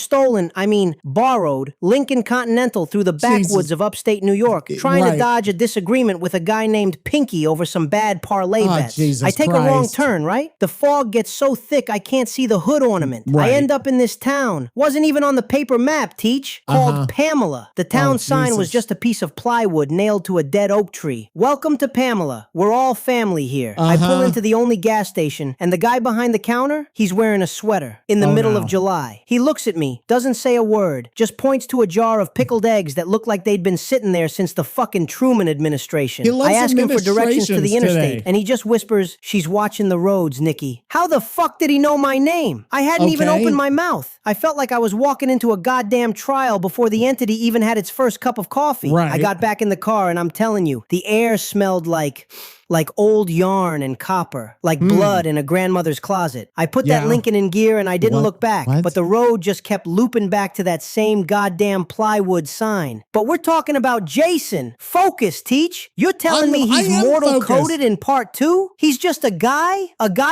borrowed Lincoln Continental through the backwoods of upstate New York, trying to dodge a disagreement with a guy named Pinky over some bad parlay bets. I take a wrong turn, right? The fog gets so thick I can't see the hood ornament. I end up in this town. Wasn't even on the paper map, Teach. Called Pamela. The town sign was just a piece of plywood nailed to a dead oak tree. Welcome to Pamela. We're all family here. I pull into the only gas station, and the guy behind the counter, he's wearing a sweater in the middle of July. He looks at me, doesn't say a word, just points to a jar of pickled eggs that look like they'd been sitting there since the fucking Truman administration. I ask him for directions to the interstate, and he just whispers, "She's watching the roads, Nicky." How the fuck did he know my name? I hadn't even opened my mouth. I felt like I was walking into a goddamn trial before the entity even had its first cup of coffee. I got back in the car, and I'm telling you, the air smelled like old yarn and copper, like blood in a grandmother's closet. I put that Lincoln in gear and I didn't look back, but the road just kept looping back to that same goddamn plywood sign. But we're talking about Jason. Focus, Teach. You're telling me he's mortal coated in part 2? He's just a guy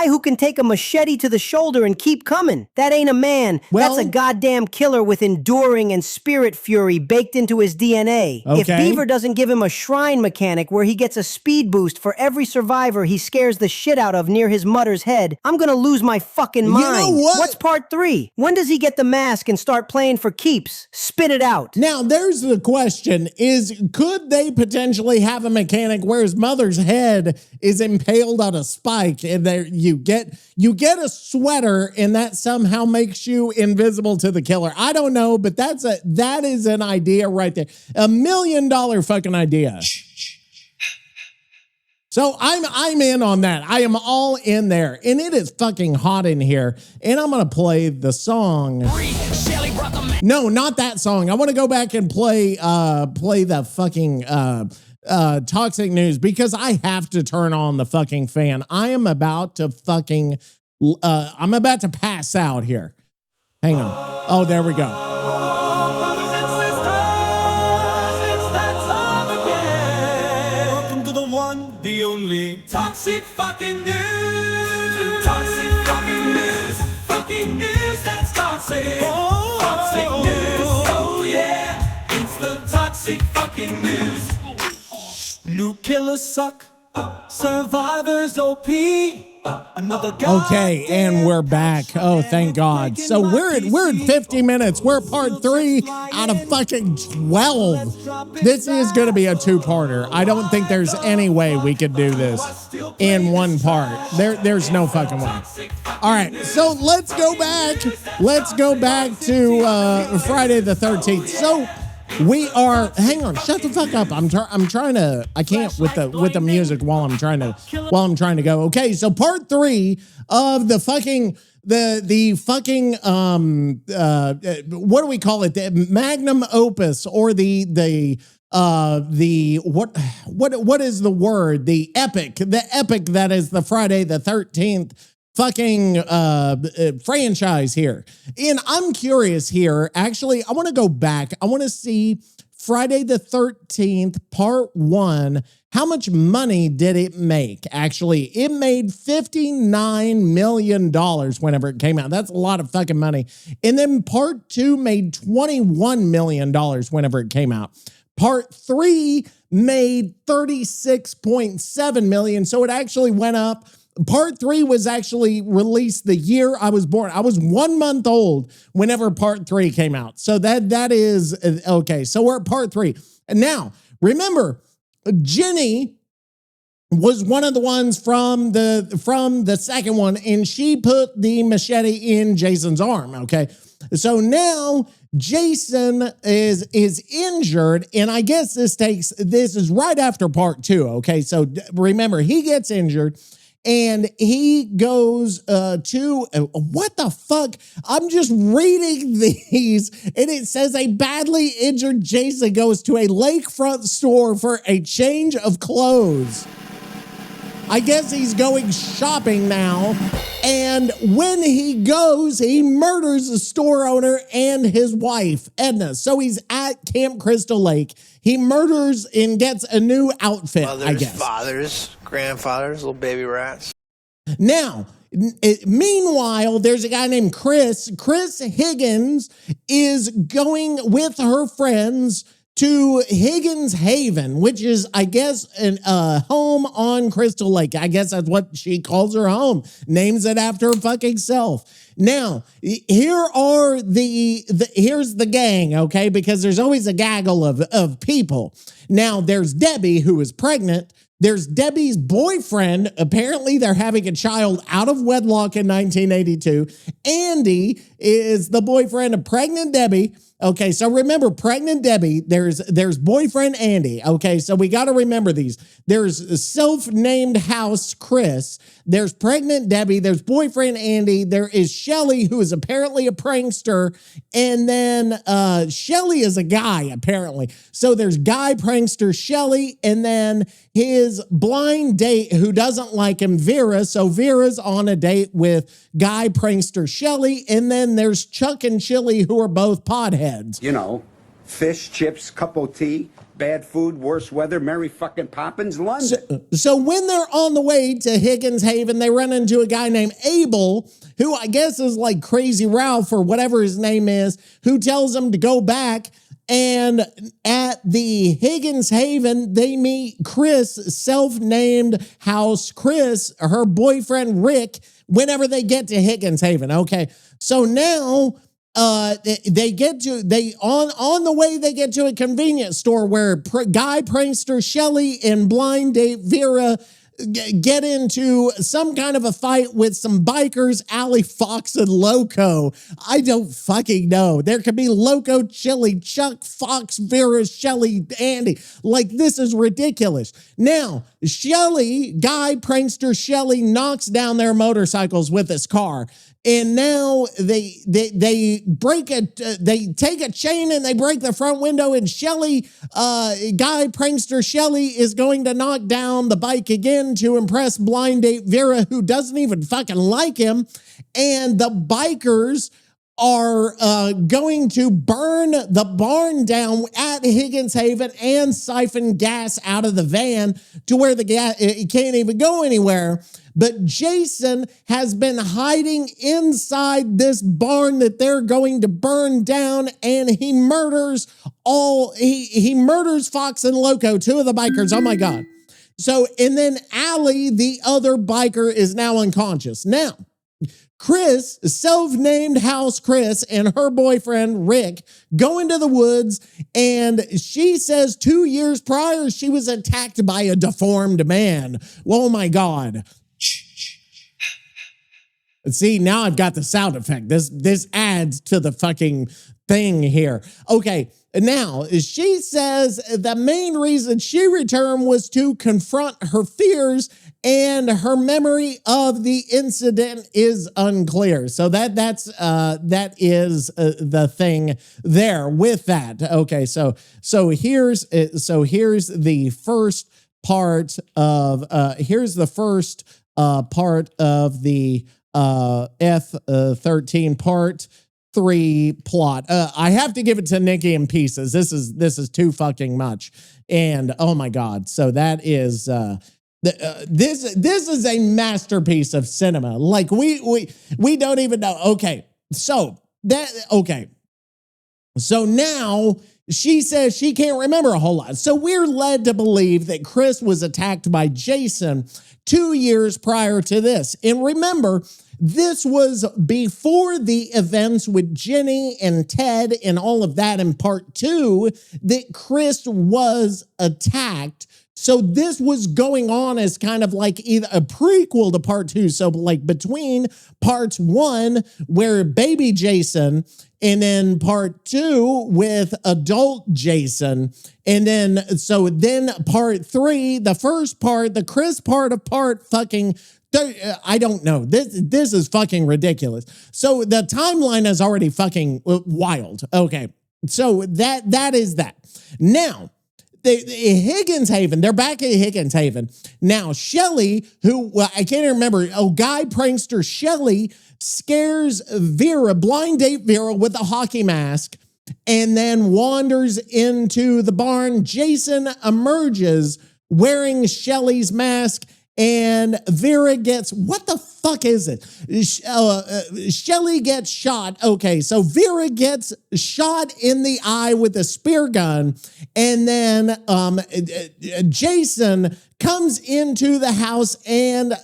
who can take a machete to the shoulder and keep coming. That ain't a man. That's a goddamn killer with enduring and spirit fury baked into his DNA. If Beaver doesn't give him a shrine mechanic where he gets a speed boost for every survivor he scares the shit out of near his mother's head, I'm gonna lose my fucking mind. You know what? What's part 3? When does he get the mask and start playing for keeps? Spit it out. Now, there's the question, could they potentially have a mechanic where his mother's head is impaled on a spike and there you get a sweater and that somehow makes you invisible to the killer? I don't know, but that is an idea right there. $1 million fucking idea. So I'm in on that. I am all in there. And it is fucking hot in here. And I'm going to play the song. No, not that song. I want to go back and play the fucking toxic news because I have to turn on the fucking fan. I am about to fucking I'm about to pass out here. Hang on. Oh, there we go. The only toxic fucking news. Toxic fucking news. Fucking news that's toxic. Toxic news. Oh yeah. It's the toxic fucking news. New killers suck. Survivors OP. Okay, and we're back. Oh, thank God. So we're at 50 minutes. We're part 3 out of fucking 12. This is going to be a 2-parter. I don't think there's any way we could do this in one part. There's no fucking way. All right, so let's go back. Let's go back to Friday the 13th. So we are, hang on, shut the fuck up. I'm trying to, I can't with the music while I'm trying to go. Okay, so part 3 of the fucking, the fucking, what do we call it? The magnum opus or what is the word? The epic that is the Friday the 13th fucking franchise here. And I'm curious here. Actually, I want to go back. I want to see Friday the 13th, part 1. How much money did it make? Actually, it made $59 million whenever it came out. That's a lot of fucking money. And then part 2 made $21 million whenever it came out. Part 3 made $36.7 million. So it actually went up. Part 3 was actually released the year I was born. I was 1 month old whenever part 3 came out. So that is, okay. So we're at part 3. And now, remember, Ginny was one of the ones from the second one, and she put the machete in Jason's arm, okay? So now Jason is injured, and I guess this is right after part 2, okay? So remember, he gets injured, And he goes to, what the fuck? I'm just reading these, and it says a badly injured Jason goes to a lakefront store for a change of clothes. I guess he's going shopping now. And when he goes, he murders the store owner and his wife, Edna. So he's at Camp Crystal Lake. He murders and gets a new outfit, I guess. Fathers, grandfathers, little baby rats. Now, meanwhile, there's a guy named Chris. Chris Higgins is going with her friends to Higgins Haven, which is, I guess, a home on Crystal Lake. I guess that's what she calls her home. Names it after her fucking self. Now, here's the gang, okay? Because there's always a gaggle of people. Now, there's Debbie, who is pregnant. There's Debbie's boyfriend. Apparently, they're having a child out of wedlock in 1982. Andy is the boyfriend of pregnant Debbie. Okay, so remember, pregnant Debbie, there's boyfriend Andy. Okay, so we got to remember these. There's self-named house Chris. There's pregnant Debbie. There's boyfriend Andy. There is Shelly, who is apparently a prankster. And then Shelly is a guy, apparently. So there's guy prankster Shelly, and then his blind date who doesn't like him, Vera. So Vera's on a date with guy prankster Shelly. And then there's Chuck and Chili, who are both potheads. You know, fish, chips, cup of tea, bad food, worse weather, Merry fucking Poppins, London. So when they're on the way to Higgins Haven, they run into a guy named Abel, who I guess is like Crazy Ralph or whatever his name is, who tells them to go back. And at the Higgins Haven, they meet Chris, self-named house Chris, her boyfriend Rick, whenever they get to Higgins Haven. Okay, so now they get to on the way they get to a convenience store where guy prankster Shelly and blind date Vera get into some kind of a fight with some bikers, Allie, Fox, and Loco. I don't fucking know. There could be Loco, Chili, Chuck, Fox, Vera, Shelly, Andy. Like, this is ridiculous. Now, Shelly, guy prankster Shelly, knocks down their motorcycles with his car. And now they break they take a chain and they break the front window, and Shelly, guy prankster Shelly, is going to knock down the bike again to impress blind date Vera, who doesn't even fucking like him. And the bikers are going to burn the barn down at Higgins Haven and siphon gas out of the van to where the gas, it can't even go anywhere. But Jason has been hiding inside this barn that they're going to burn down, and he murders he murders Fox and Loco, two of the bikers. Oh my God. So, and then Allie, the other biker, is now unconscious. Now, Chris, self-named house Chris, and her boyfriend Rick go into the woods, and she says 2 years prior she was attacked by a deformed man. Oh my God. See, now I've got the sound effect. This adds to the fucking thing here. Okay, now she says the main reason she returned was to confront her fears, and her memory of the incident is unclear. So that is the thing there with that. Okay, so here's the first part of part of the F13 part 3 plot. I have to give it to Nicky in pieces. This is too fucking much. And oh my God. So that is this is a masterpiece of cinema. Like we don't even know. Okay. So now she says she can't remember a whole lot. So we're led to believe that Chris was attacked by Jason 2 years prior to this. And remember, this was before the events with Jenny and Ted and all of that in part 2 that Chris was attacked. So this was going on as kind of like either a prequel to part 2. So like between part 1 where baby Jason, and then part 2 with adult Jason. And then part 3, the first part, the Chris part of part fucking I don't know. This is fucking ridiculous. So the timeline is already fucking wild. Okay. So that is that. Now, the Higgins Haven, they're back at Higgins Haven. Now, Shelly, who, I can't even remember, guy prankster Shelly scares Vera, blind date Vera with a hockey mask, and then wanders into the barn. Jason emerges wearing Shelly's mask, and Vera gets, what the fuck is it? Shelly gets shot. Okay, so Vera gets shot in the eye with a spear gun, and then Jason comes into the house and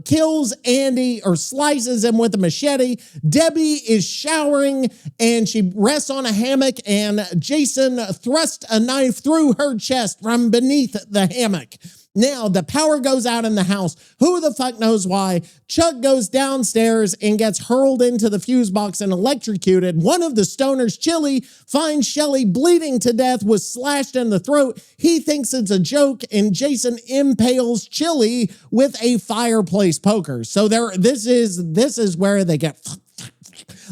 kills Andy, or slices him with a machete. Debbie is showering and she rests on a hammock, and Jason thrusts a knife through her chest from beneath the hammock. Now, the power goes out in the house. Who the fuck knows why? Chuck goes downstairs and gets hurled into the fuse box and electrocuted. One of the stoners, Chili, finds Shelly bleeding to death, was slashed in the throat. He thinks it's a joke, and Jason impales Chili with a fireplace poker. So this is where they get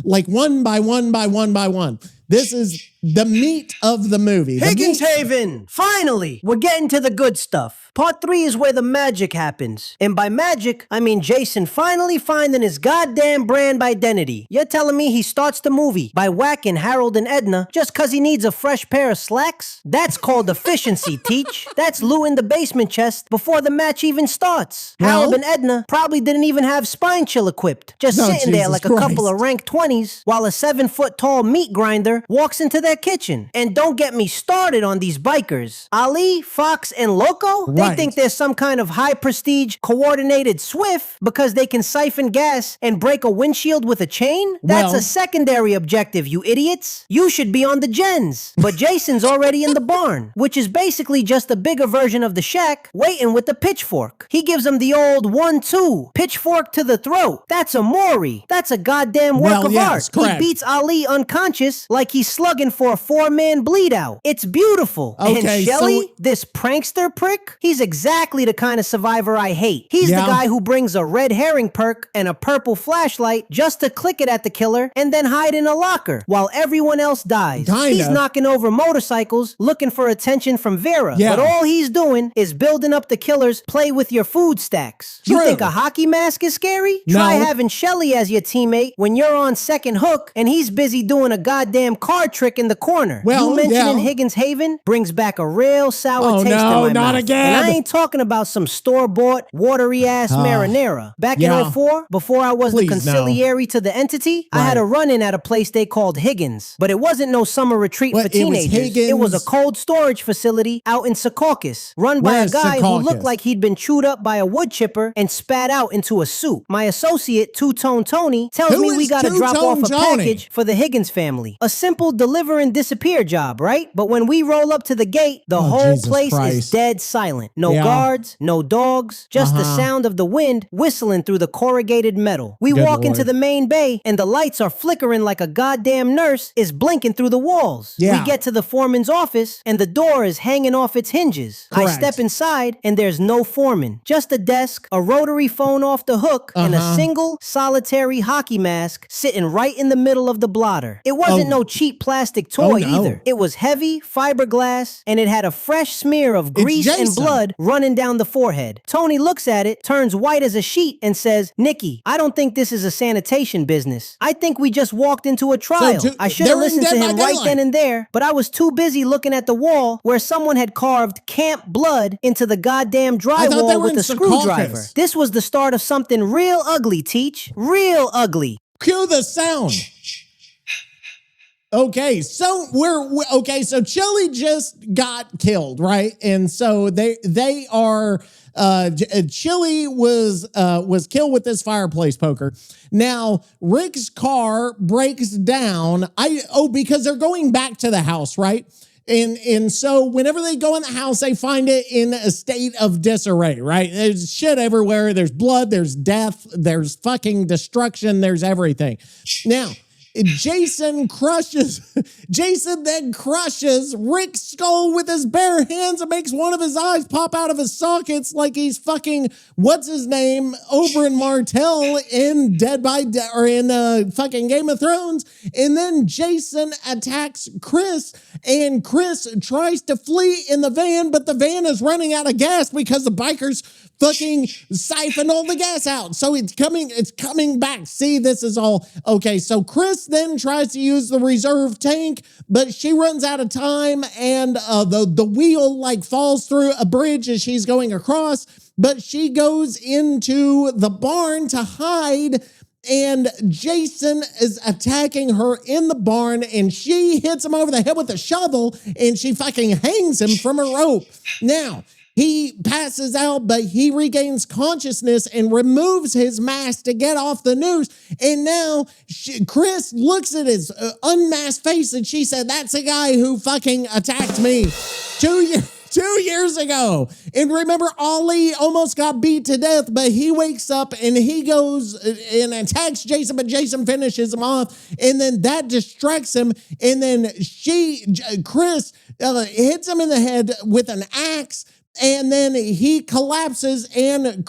like one by one by one by one. This is the meat of the movie. Higgins Haven! Finally! We're getting to the good stuff. Part 3 is where the magic happens. And by magic, I mean Jason finally finding his goddamn brand identity. You're telling me he starts the movie by whacking Harold and Edna just cause he needs a fresh pair of slacks? That's called efficiency, Teach. That's looting the basement chest before the match even starts. Well, Harold and Edna probably didn't even have spine chill equipped. Just sitting there like a couple of rank 20s while a 7-foot-tall meat grinder walks into their kitchen. And don't get me started on these bikers. Ali, Fox, and Loco? They think they're some kind of high-prestige, coordinated Swift because they can siphon gas and break a windshield with a chain? That's a secondary objective, you idiots. You should be on the gens. But Jason's already in the barn, which is basically just a bigger version of the shack, waiting with the pitchfork. He gives him the old 1-2, pitchfork to the throat. That's a Maury. That's a goddamn work of art. Correct. He beats Ali unconscious like he's slugging for a 4-man bleed out. It's beautiful. Okay, and Shelly, this prankster prick, he's exactly the kind of survivor I hate. He's the guy who brings a red herring perk and a purple flashlight just to click it at the killer and then hide in a locker while everyone else dies. He's knocking over motorcycles looking for attention from Vera. But all he's doing is building up the killer's play with your food stacks. You think a hockey mask is scary? Try having Shelly as your teammate when you're on second hook and he's busy doing a goddamn card trick in the corner. You mentioning Higgins Haven brings back a real sour taste in my mouth. Again. And I ain't talking about some store-bought, watery-ass marinara. Back in 04, before I was the conciliary to the entity, I had a run-in at a place they called Higgins. But it wasn't no summer retreat for teenagers. It was a cold storage facility out in Secaucus, run by a guy who looked like he'd been chewed up by a wood chipper and spat out into a soup. My associate, Two-Tone Tony, tells me we gotta drop off a package for the Higgins family. A simple deliver and disappear job, right? But when we roll up to the gate, the whole place is dead silent. No guards, no dogs, just the sound of the wind whistling through the corrugated metal. We walk into the main bay and the lights are flickering like a goddamn nurse is blinking through the walls. We get to the foreman's office and the door is hanging off its hinges. I step inside and there's no foreman, just a desk, a rotary phone off the hook, and a single solitary hockey mask sitting right in the middle of the blotter. It wasn't no cheap plastic toy either. It was heavy, fiberglass, and it had a fresh smear of grease and blood running down the forehead. Tony looks at it, turns white as a sheet, and says, Nicky, I don't think this is a sanitation business. I think we just walked into a trial. I should have listened to him right then and there, but I was too busy looking at the wall where someone had carved Camp Blood into the goddamn drywall with a screwdriver. This was the start of something real ugly, Teach. Real ugly. Cue the sound. Okay, so so Chili just got killed, right? And so they are Chili was killed with this fireplace poker. Now, Rick's car breaks down. Because they're going back to the house, right? And so whenever they go in the house, they find it in a state of disarray, right? There's shit everywhere. There's blood, there's death, there's fucking destruction, there's everything. Now, Jason then crushes Rick's skull with his bare hands and makes one of his eyes pop out of his sockets like he's fucking, what's his name, Oberyn Martell in fucking Game of Thrones. And then Jason attacks Chris, and Chris tries to flee in the van, but the van is running out of gas because the bikers fucking siphon all the gas out. So it's coming back. See, this is all okay. So Chris then tries to use the reserve tank, but she runs out of time, and the wheel like falls through a bridge as she's going across, but she goes into the barn to hide, and Jason is attacking her in the barn, and she hits him over the head with a shovel, and she fucking hangs him from a rope. Now, he passes out, but he regains consciousness and removes his mask to get off the noose. And now Chris looks at his unmasked face, and she said, "That's the guy who fucking attacked me 2 years ago." And remember, Ollie almost got beat to death, but he wakes up and he goes and attacks Jason, but Jason finishes him off. And then that distracts him. And then Chris hits him in the head with an axe. And then he collapses, and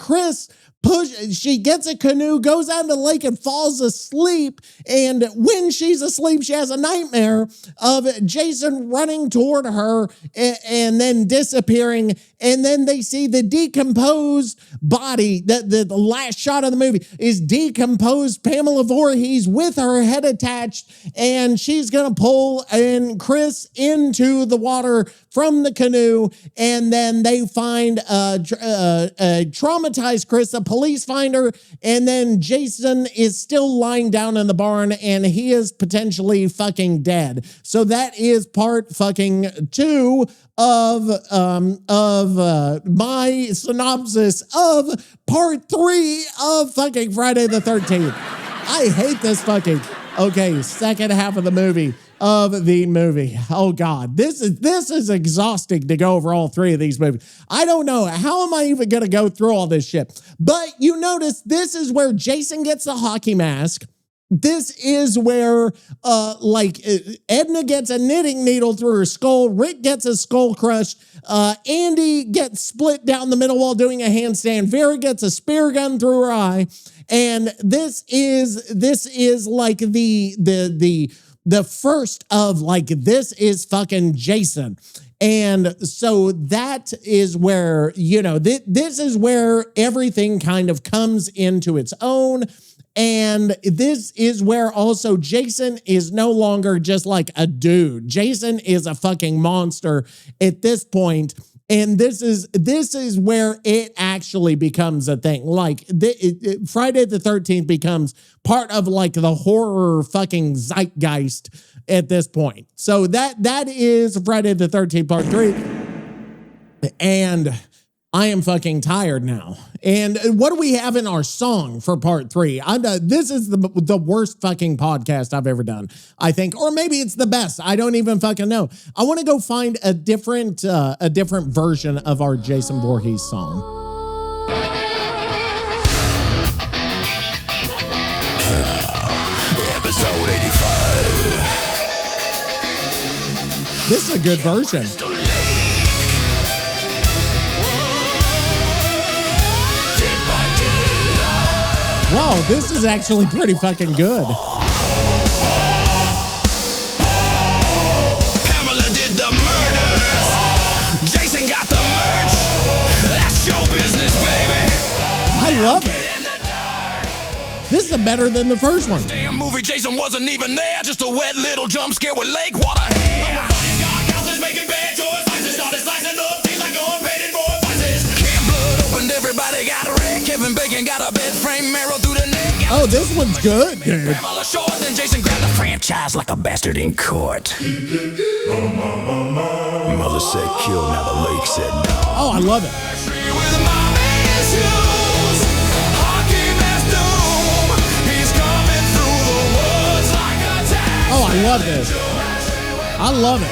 she gets a canoe, goes out in the lake, and falls asleep. And when she's asleep, she has a nightmare of Jason running toward her and then disappearing. And then they see the decomposed body. The last shot of the movie is decomposed Pamela Voorhees with her head attached, and she's going to pull Chris into the water from the canoe. And then they find a traumatized Chris. The police find her, and then Jason is still lying down in the barn, and he is potentially fucking dead. So that is part fucking 2 of my synopsis of part 3 of fucking Friday the 13th. I hate this fucking, okay, second half of the movie. Oh God, this is exhausting to go over all 3 of these movies. I don't know. How am I even going to go through all this shit? But you notice this is where Jason gets the hockey mask. This is where, Edna gets a knitting needle through her skull. Rick gets his skull crushed. Andy gets split down the middle while doing a handstand. Vera gets a spear gun through her eye. And this is like the first of like, this is fucking Jason. And so that is where, this is where everything kind of comes into its own. And this is where also Jason is no longer just like a dude. Jason is a fucking monster at this point. And this is where it actually becomes a thing. Like Friday the 13th becomes part of like the horror fucking zeitgeist at this point. So that is Friday the 13th part 3. And I am fucking tired now. And what do we have in our song for part 3? This is the worst fucking podcast I've ever done, I think. Or maybe it's the best. I don't even fucking know. I want to go find a different version of our Jason Voorhees song. Episode 85. This is a good version. Wow, this is actually pretty fucking good. Pamela did the murders. Jason got the merch. That's your business, baby. I love it. This is better than the first one. Damn movie, Jason wasn't even there. Just a wet little jump scare with lake water. Making bad choices. Started slicing up things like going paid for vices. Can blood opened, everybody got a wreck. Kevin Bacon got a bed frame marrow through the neck. Oh, this one's good, dude. Pamela short, then Jason grabbed the franchise like a bastard in court. Mother said kill, now the lake said no. Oh, I love it. Oh, I love this. I love it.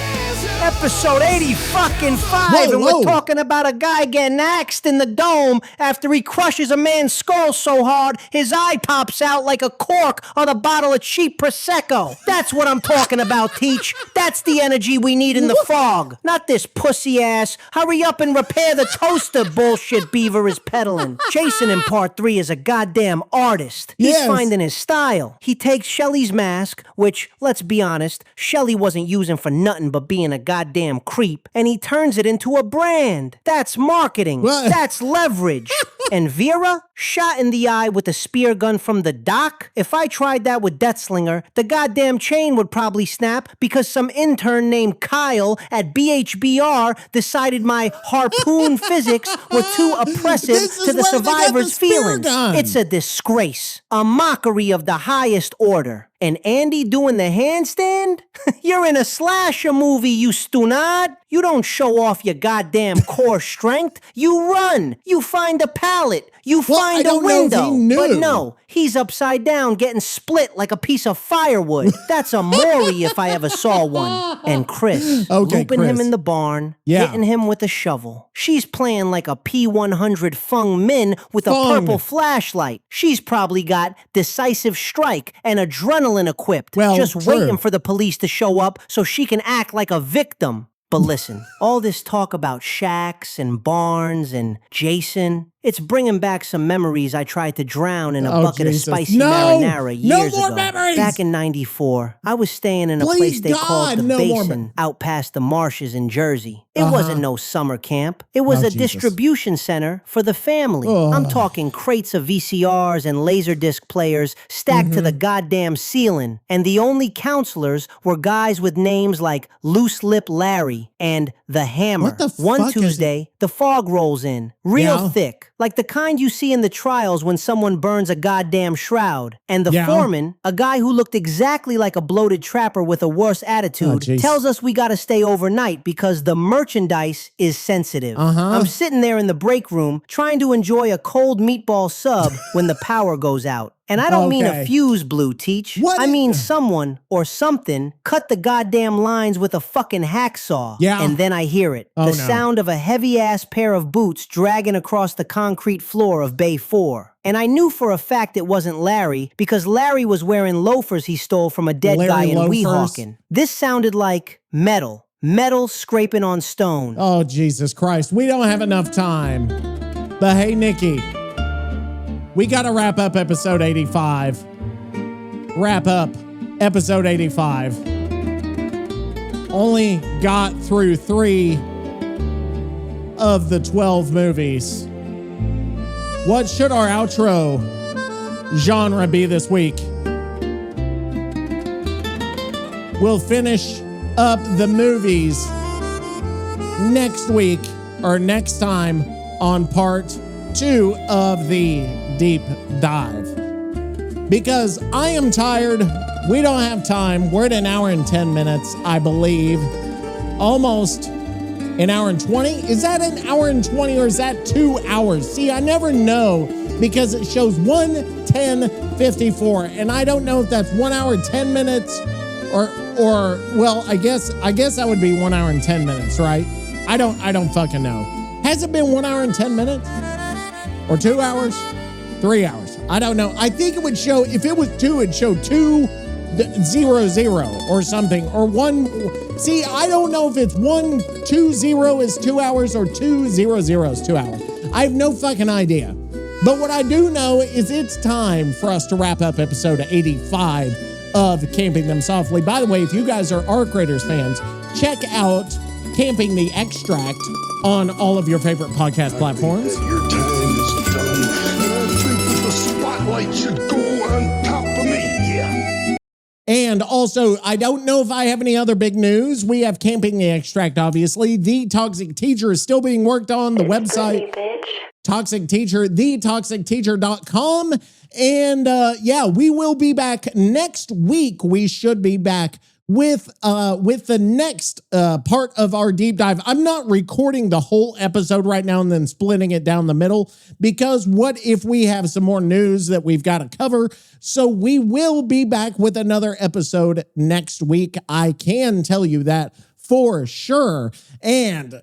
Episode 80-fucking-5, Whoa, and whoa. we're talking about a guy getting axed in the dome after he crushes a man's skull so hard his eye pops out like a cork on a bottle of cheap Prosecco. That's what I'm talking about, Teach. That's the energy we need in the fog. Not this pussy ass, hurry up and repair the toaster bullshit Beaver is peddling. Jason in part 3 is a goddamn artist. He's Yes. finding his style. He takes Shelly's mask, which, let's be honest, Shelly wasn't using for nothing but being a goddamn creep, and he turns it into a brand. That's marketing. What? That's leverage. And Vera, shot in the eye with a spear gun from the dock? If I tried that with Deathslinger, the goddamn chain would probably snap because some intern named Kyle at BHVR decided my harpoon physics were too oppressive This is to the where they got the survivor's spear feelings. gun. It's a disgrace. A mockery of the highest order. And Andy doing the handstand? You're in a slasher movie, you stunad. You don't show off your goddamn core strength. You run. You find a pallet. You Well, I find a don't know if window. he knew. But no, he's upside down getting split like a piece of firewood. That's a Maury if I ever saw one. And Chris, Okay, looping him Chris. in the barn, Yeah. hitting him with a shovel. She's playing like a P100 Fung Min with a Fung. purple flashlight. She's probably got decisive strike and adrenaline equipped, Well, just true. waiting for the police to show up so she can act like a victim. But listen, all this talk about shacks and barns and Jason, it's bringing back some memories I tried to drown in a Oh, bucket Jesus. of spicy No! marinara No years more ago. memories! Back in 94, I was staying in a Please, place they God, called the no more Basin, out past the marshes in Jersey. It wasn't no summer camp. It was Oh, a Jesus. distribution center for the family. I'm talking crates of VCRs and Laserdisc players stacked to the goddamn ceiling. And the only counselors were guys with names like Loose Lip Larry and The Hammer. What the One fuck is Tuesday, the fog rolls in, real Yeah. thick, like the kind you see in the trials when someone burns a goddamn shroud. And the Yeah. foreman, a guy who looked exactly like a bloated trapper with a worse attitude, jeez. tells us we gotta stay overnight because the merchandise is sensitive. I'm sitting there in the break room trying to enjoy a cold meatball sub when the power goes out. And I don't mean a Okay. fuse blew, Teach. What I is- mean someone or something cut the goddamn lines with a fucking hacksaw. Yeah. And then I hear it. Oh, the no. sound of a heavy-ass pair of boots dragging across the concrete floor of Bay 4. And I knew for a fact it wasn't Larry because Larry was wearing loafers he stole from a dead Larry guy in loafers? Weehawken. This sounded like metal. Metal scraping on stone. Oh, Jesus Christ. We don't have enough time. But hey, Nikki, we got to wrap up episode 85. Wrap up episode 85. Only got through 3 of the 12 movies. What should our outro genre be this week? We'll finish up the movies next week or next time on part 2 of the deep dive. Because I am tired. We don't have time. We're at an hour and 10 minutes, I believe. Almost an hour and 20. Is that an hour and 20 or is that 2 hours? See, I never know because it shows 1:10:54 and I don't know if that's 1 hour 10 minutes or well, I guess that would be 1 hour and 10 minutes, right? I don't fucking know. Has it been 1 hour and 10 minutes? Or 2 hours? 3 hours? I don't know. I think it would show, if it was 2, it'd show 2:00 or something. Or 1. See, I don't know if it's 1:20 is 2 hours or 2:00 is 2 hours. I have no fucking idea. But what I do know is it's time for us to wrap up episode 85 of Camping Them Softly. By the way, if you guys are Arc Raiders fans, check out Camping the Extract on all of your favorite podcast platforms. Your time is done, and I think that the spotlight should go on top of me. And also, I don't know if I have any other big news. We have Camping the Extract, obviously. The Toxic Teacher is still being worked on. The website, Toxic Teacher, TheToxicTeacher.com. And yeah, we will be back next week. We should be back with the next part of our deep dive. I'm not recording the whole episode right now and then splitting it down the middle because what if we have some more news that we've got to cover? So we will be back with another episode next week. I can tell you that for sure. And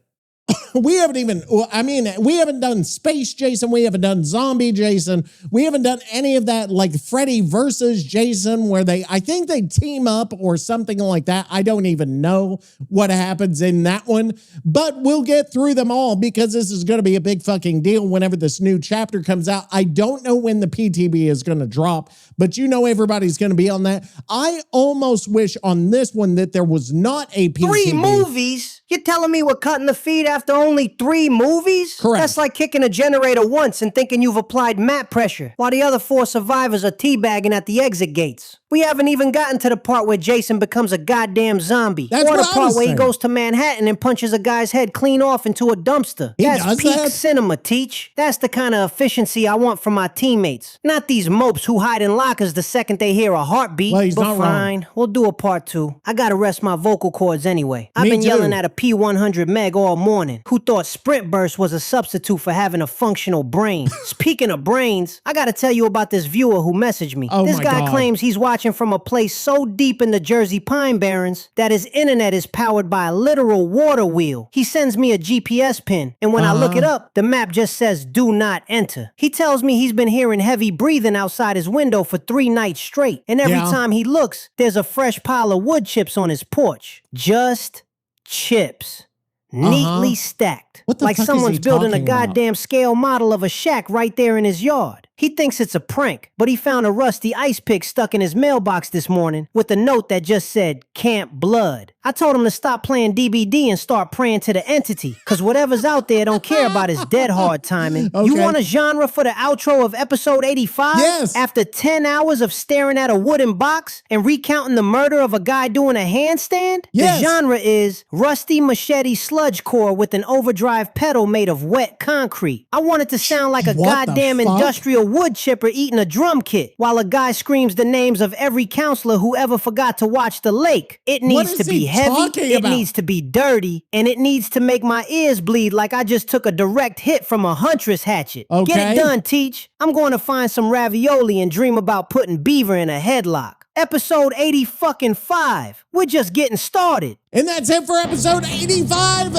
we haven't done Space Jason. We haven't done Zombie Jason. We haven't done any of that, like Freddy versus Jason, where I think they team up or something like that. I don't even know what happens in that one, but we'll get through them all because this is going to be a big fucking deal whenever this new chapter comes out. I don't know when the PTB is going to drop, but you know everybody's going to be on that. I almost wish on this one that there was not a PTB. 3 movies? You're telling me we're cutting the feed after only 3 movies? Correct. That's like kicking a generator once and thinking you've applied mat pressure, while the other 4 survivors are teabagging at the exit gates. We haven't even gotten to the part where Jason becomes a goddamn zombie. That's or the what I part was where he saying. goes to Manhattan and punches a guy's head clean off into a dumpster. He That's does peak that? cinema, Teach. That's the kind of efficiency I want from my teammates. Not these mopes who hide in lockers the second they hear a heartbeat. Well, he's but not fine, wrong. we'll do a part 2. I gotta rest my vocal cords anyway. I've Me been too. yelling at a P100 meg all morning. Who thought Sprint Burst was a substitute for having a functional brain? Speaking of brains, I gotta tell you about this viewer who messaged me. Oh This my guy God. claims he's watching from a place so deep in the Jersey Pine Barrens that his internet is powered by a literal water wheel. He sends me a GPS pin, and when I look it up, the map just says do not enter. He tells me he's been hearing heavy breathing outside his window for 3 nights straight, and every Yeah. time he looks, there's a fresh pile of wood chips on his porch. Just chips. Neatly stacked. What the Like fuck is someone's he building a talking about? goddamn scale model of a shack right there in his yard. He thinks it's a prank, but he found a rusty ice pick stuck in his mailbox this morning with a note that just said, Camp Blood. I told him to stop playing DBD and start praying to the entity, cause whatever's out there don't care about his dead hard timing. You Okay. want a genre for the outro of episode 85? Yes. After 10 hours of staring at a wooden box and recounting the murder of a guy doing a handstand? Yes. The genre is rusty machete sludge core with an overdrive pedal made of wet concrete. I want it to sound like a What the goddamn fuck? industrial wood chipper eating a drum kit while a guy screams the names of every counselor who ever forgot to watch the lake. It needs is to be he heavy, talking it about? needs to be dirty, and it needs to make my ears bleed like I just took a direct hit from a huntress hatchet. Okay. Get it done, Teach. I'm going to find some ravioli and dream about putting Beaver in a headlock. Episode 80-5. We're just getting started. And that's it for episode 85.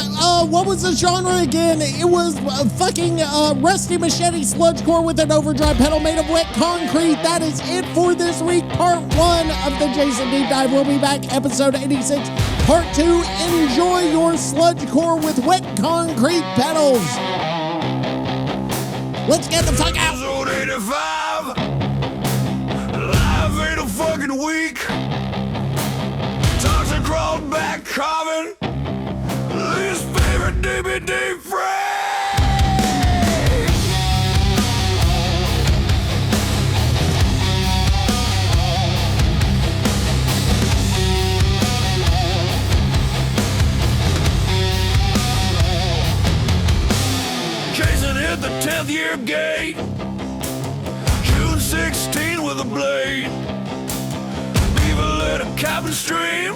What was the genre again? It was fucking rusty machete sludge core with an overdrive pedal made of wet concrete. That is it for this week, part 1 of the Jason Deep Dive. We'll be back episode 86, part 2. Enjoy your sludge core with wet concrete pedals. Let's get the fuck out. Episode 85. Life ain't a fucking week. Toxic crawled back carving. Least favorite DVD friend. Jason hit the 10th year gate. June 16 with a blade. Beaver lit a cabin stream.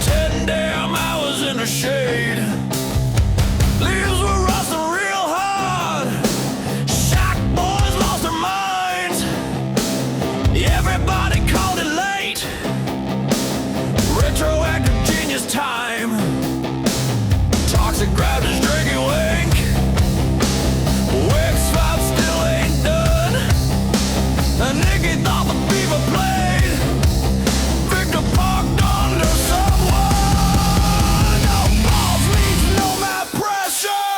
10 damn hours in the shade. Leaves were rusting real hard. Shock boys lost their minds. Everybody called it late. Retroactive genius time. Toxic grabbed his drinking wink. Wig swap still ain't done. And Nicky thought the Beaver played. Victor parked under someone. No balls leaves no mad pressure.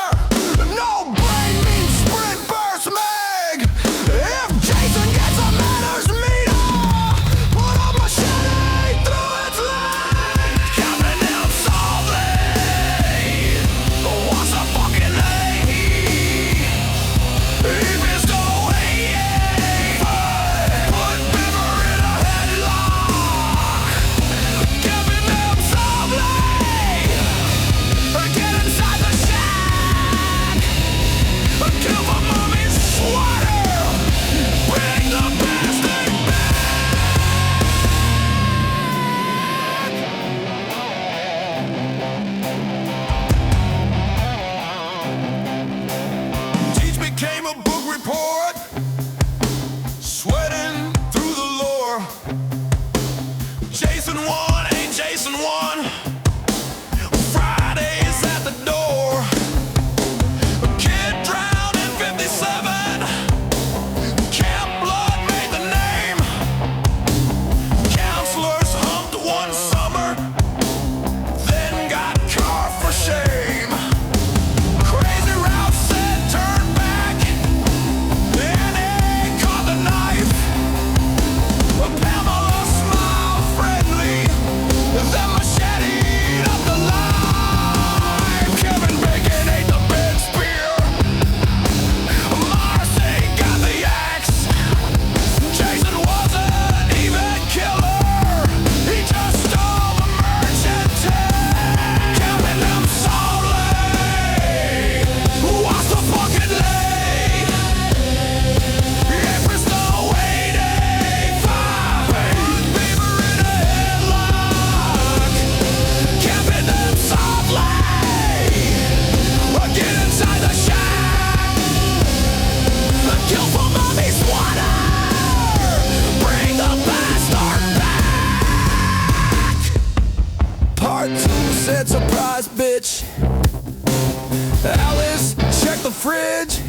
bridge.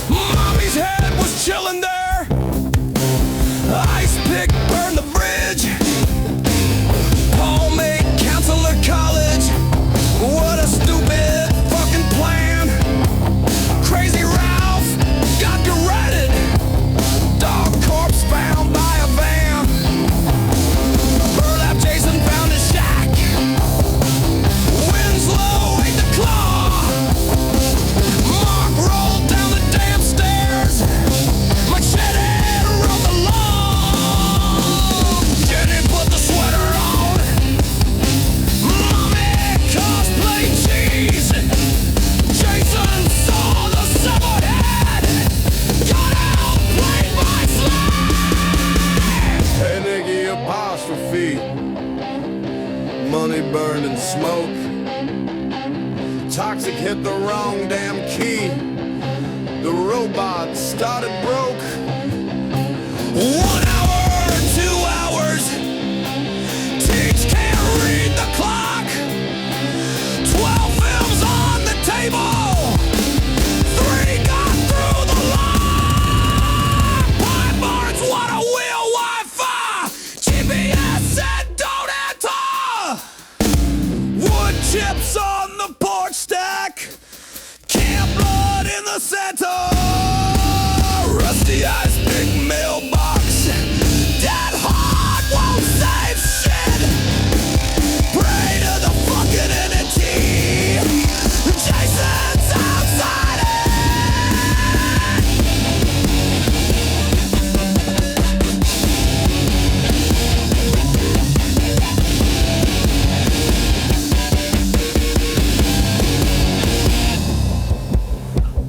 Mommy's head was chilling there. Ice pick burned the bridge. Paul made counselor college. What a stupid fucking plan. Crazy Ralph got garroted. Dog corpse found by a van. Burlap Jason found his shack. Winslow ate the claw. Mark rolled down the damn stairs. Machete rode the lawn. Jenny put the sweater on. Mommy cosplay cheese. Jason saw the severed head. Got outplayed by slime. Hey, Nicky apostrophe. Money burned in smoke. Toxic hit the wrong damn key. The robot started broke. 1 hour, 2 hours. Teach can't read the clock. 12 films on the table. 3 got through the lock. Pine Barnes, what a wheel Wi-Fi. GPS said don't enter. Wood chips on the porch stack. Camp blood in the center. Rusty ice pick mailbox. Dead hard won't save shit. Pray to the fucking entity. Jason's outside it.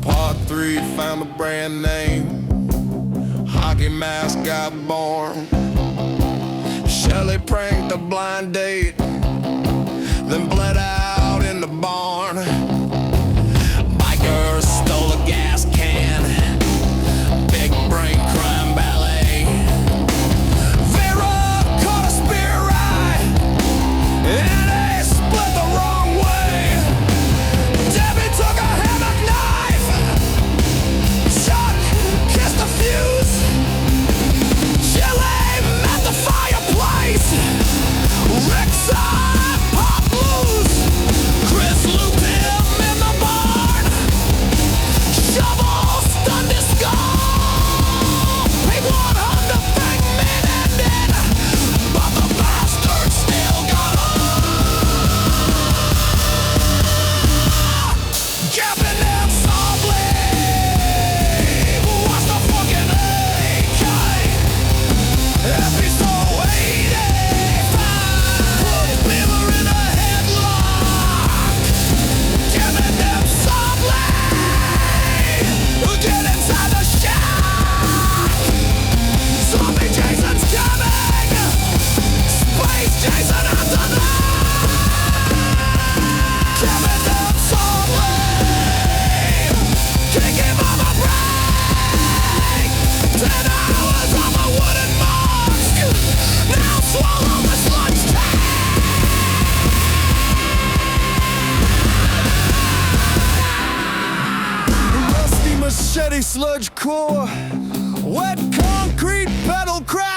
Part 3 found a brand name. Hockey mask got born. Shelley pranked a blind date, then bled out in the barn. Biker stole a gas can. Big brain crime ballet. Vera caught a spear eye, and they split the wrong way. Debbie took a hammock knife. Chuck kissed the fuse. Chile met the fireplace. Rick's pop loose. Chris looped him in the barn. Shovel stunned his skull. People want him to bang men ended, but the bastard still got on. Capping them softly. Watch the fucking AK. Episode 85. Put Pamela in a headlock. Capping them softly. Get inside the shack. Zombie Jason's coming. Space Jason after that. Capping them softly. Can't give him a break. 10 hours on the wooden mask. Now swallow the sludge tank. Rusty machete sludge core. Wet concrete pedal crack.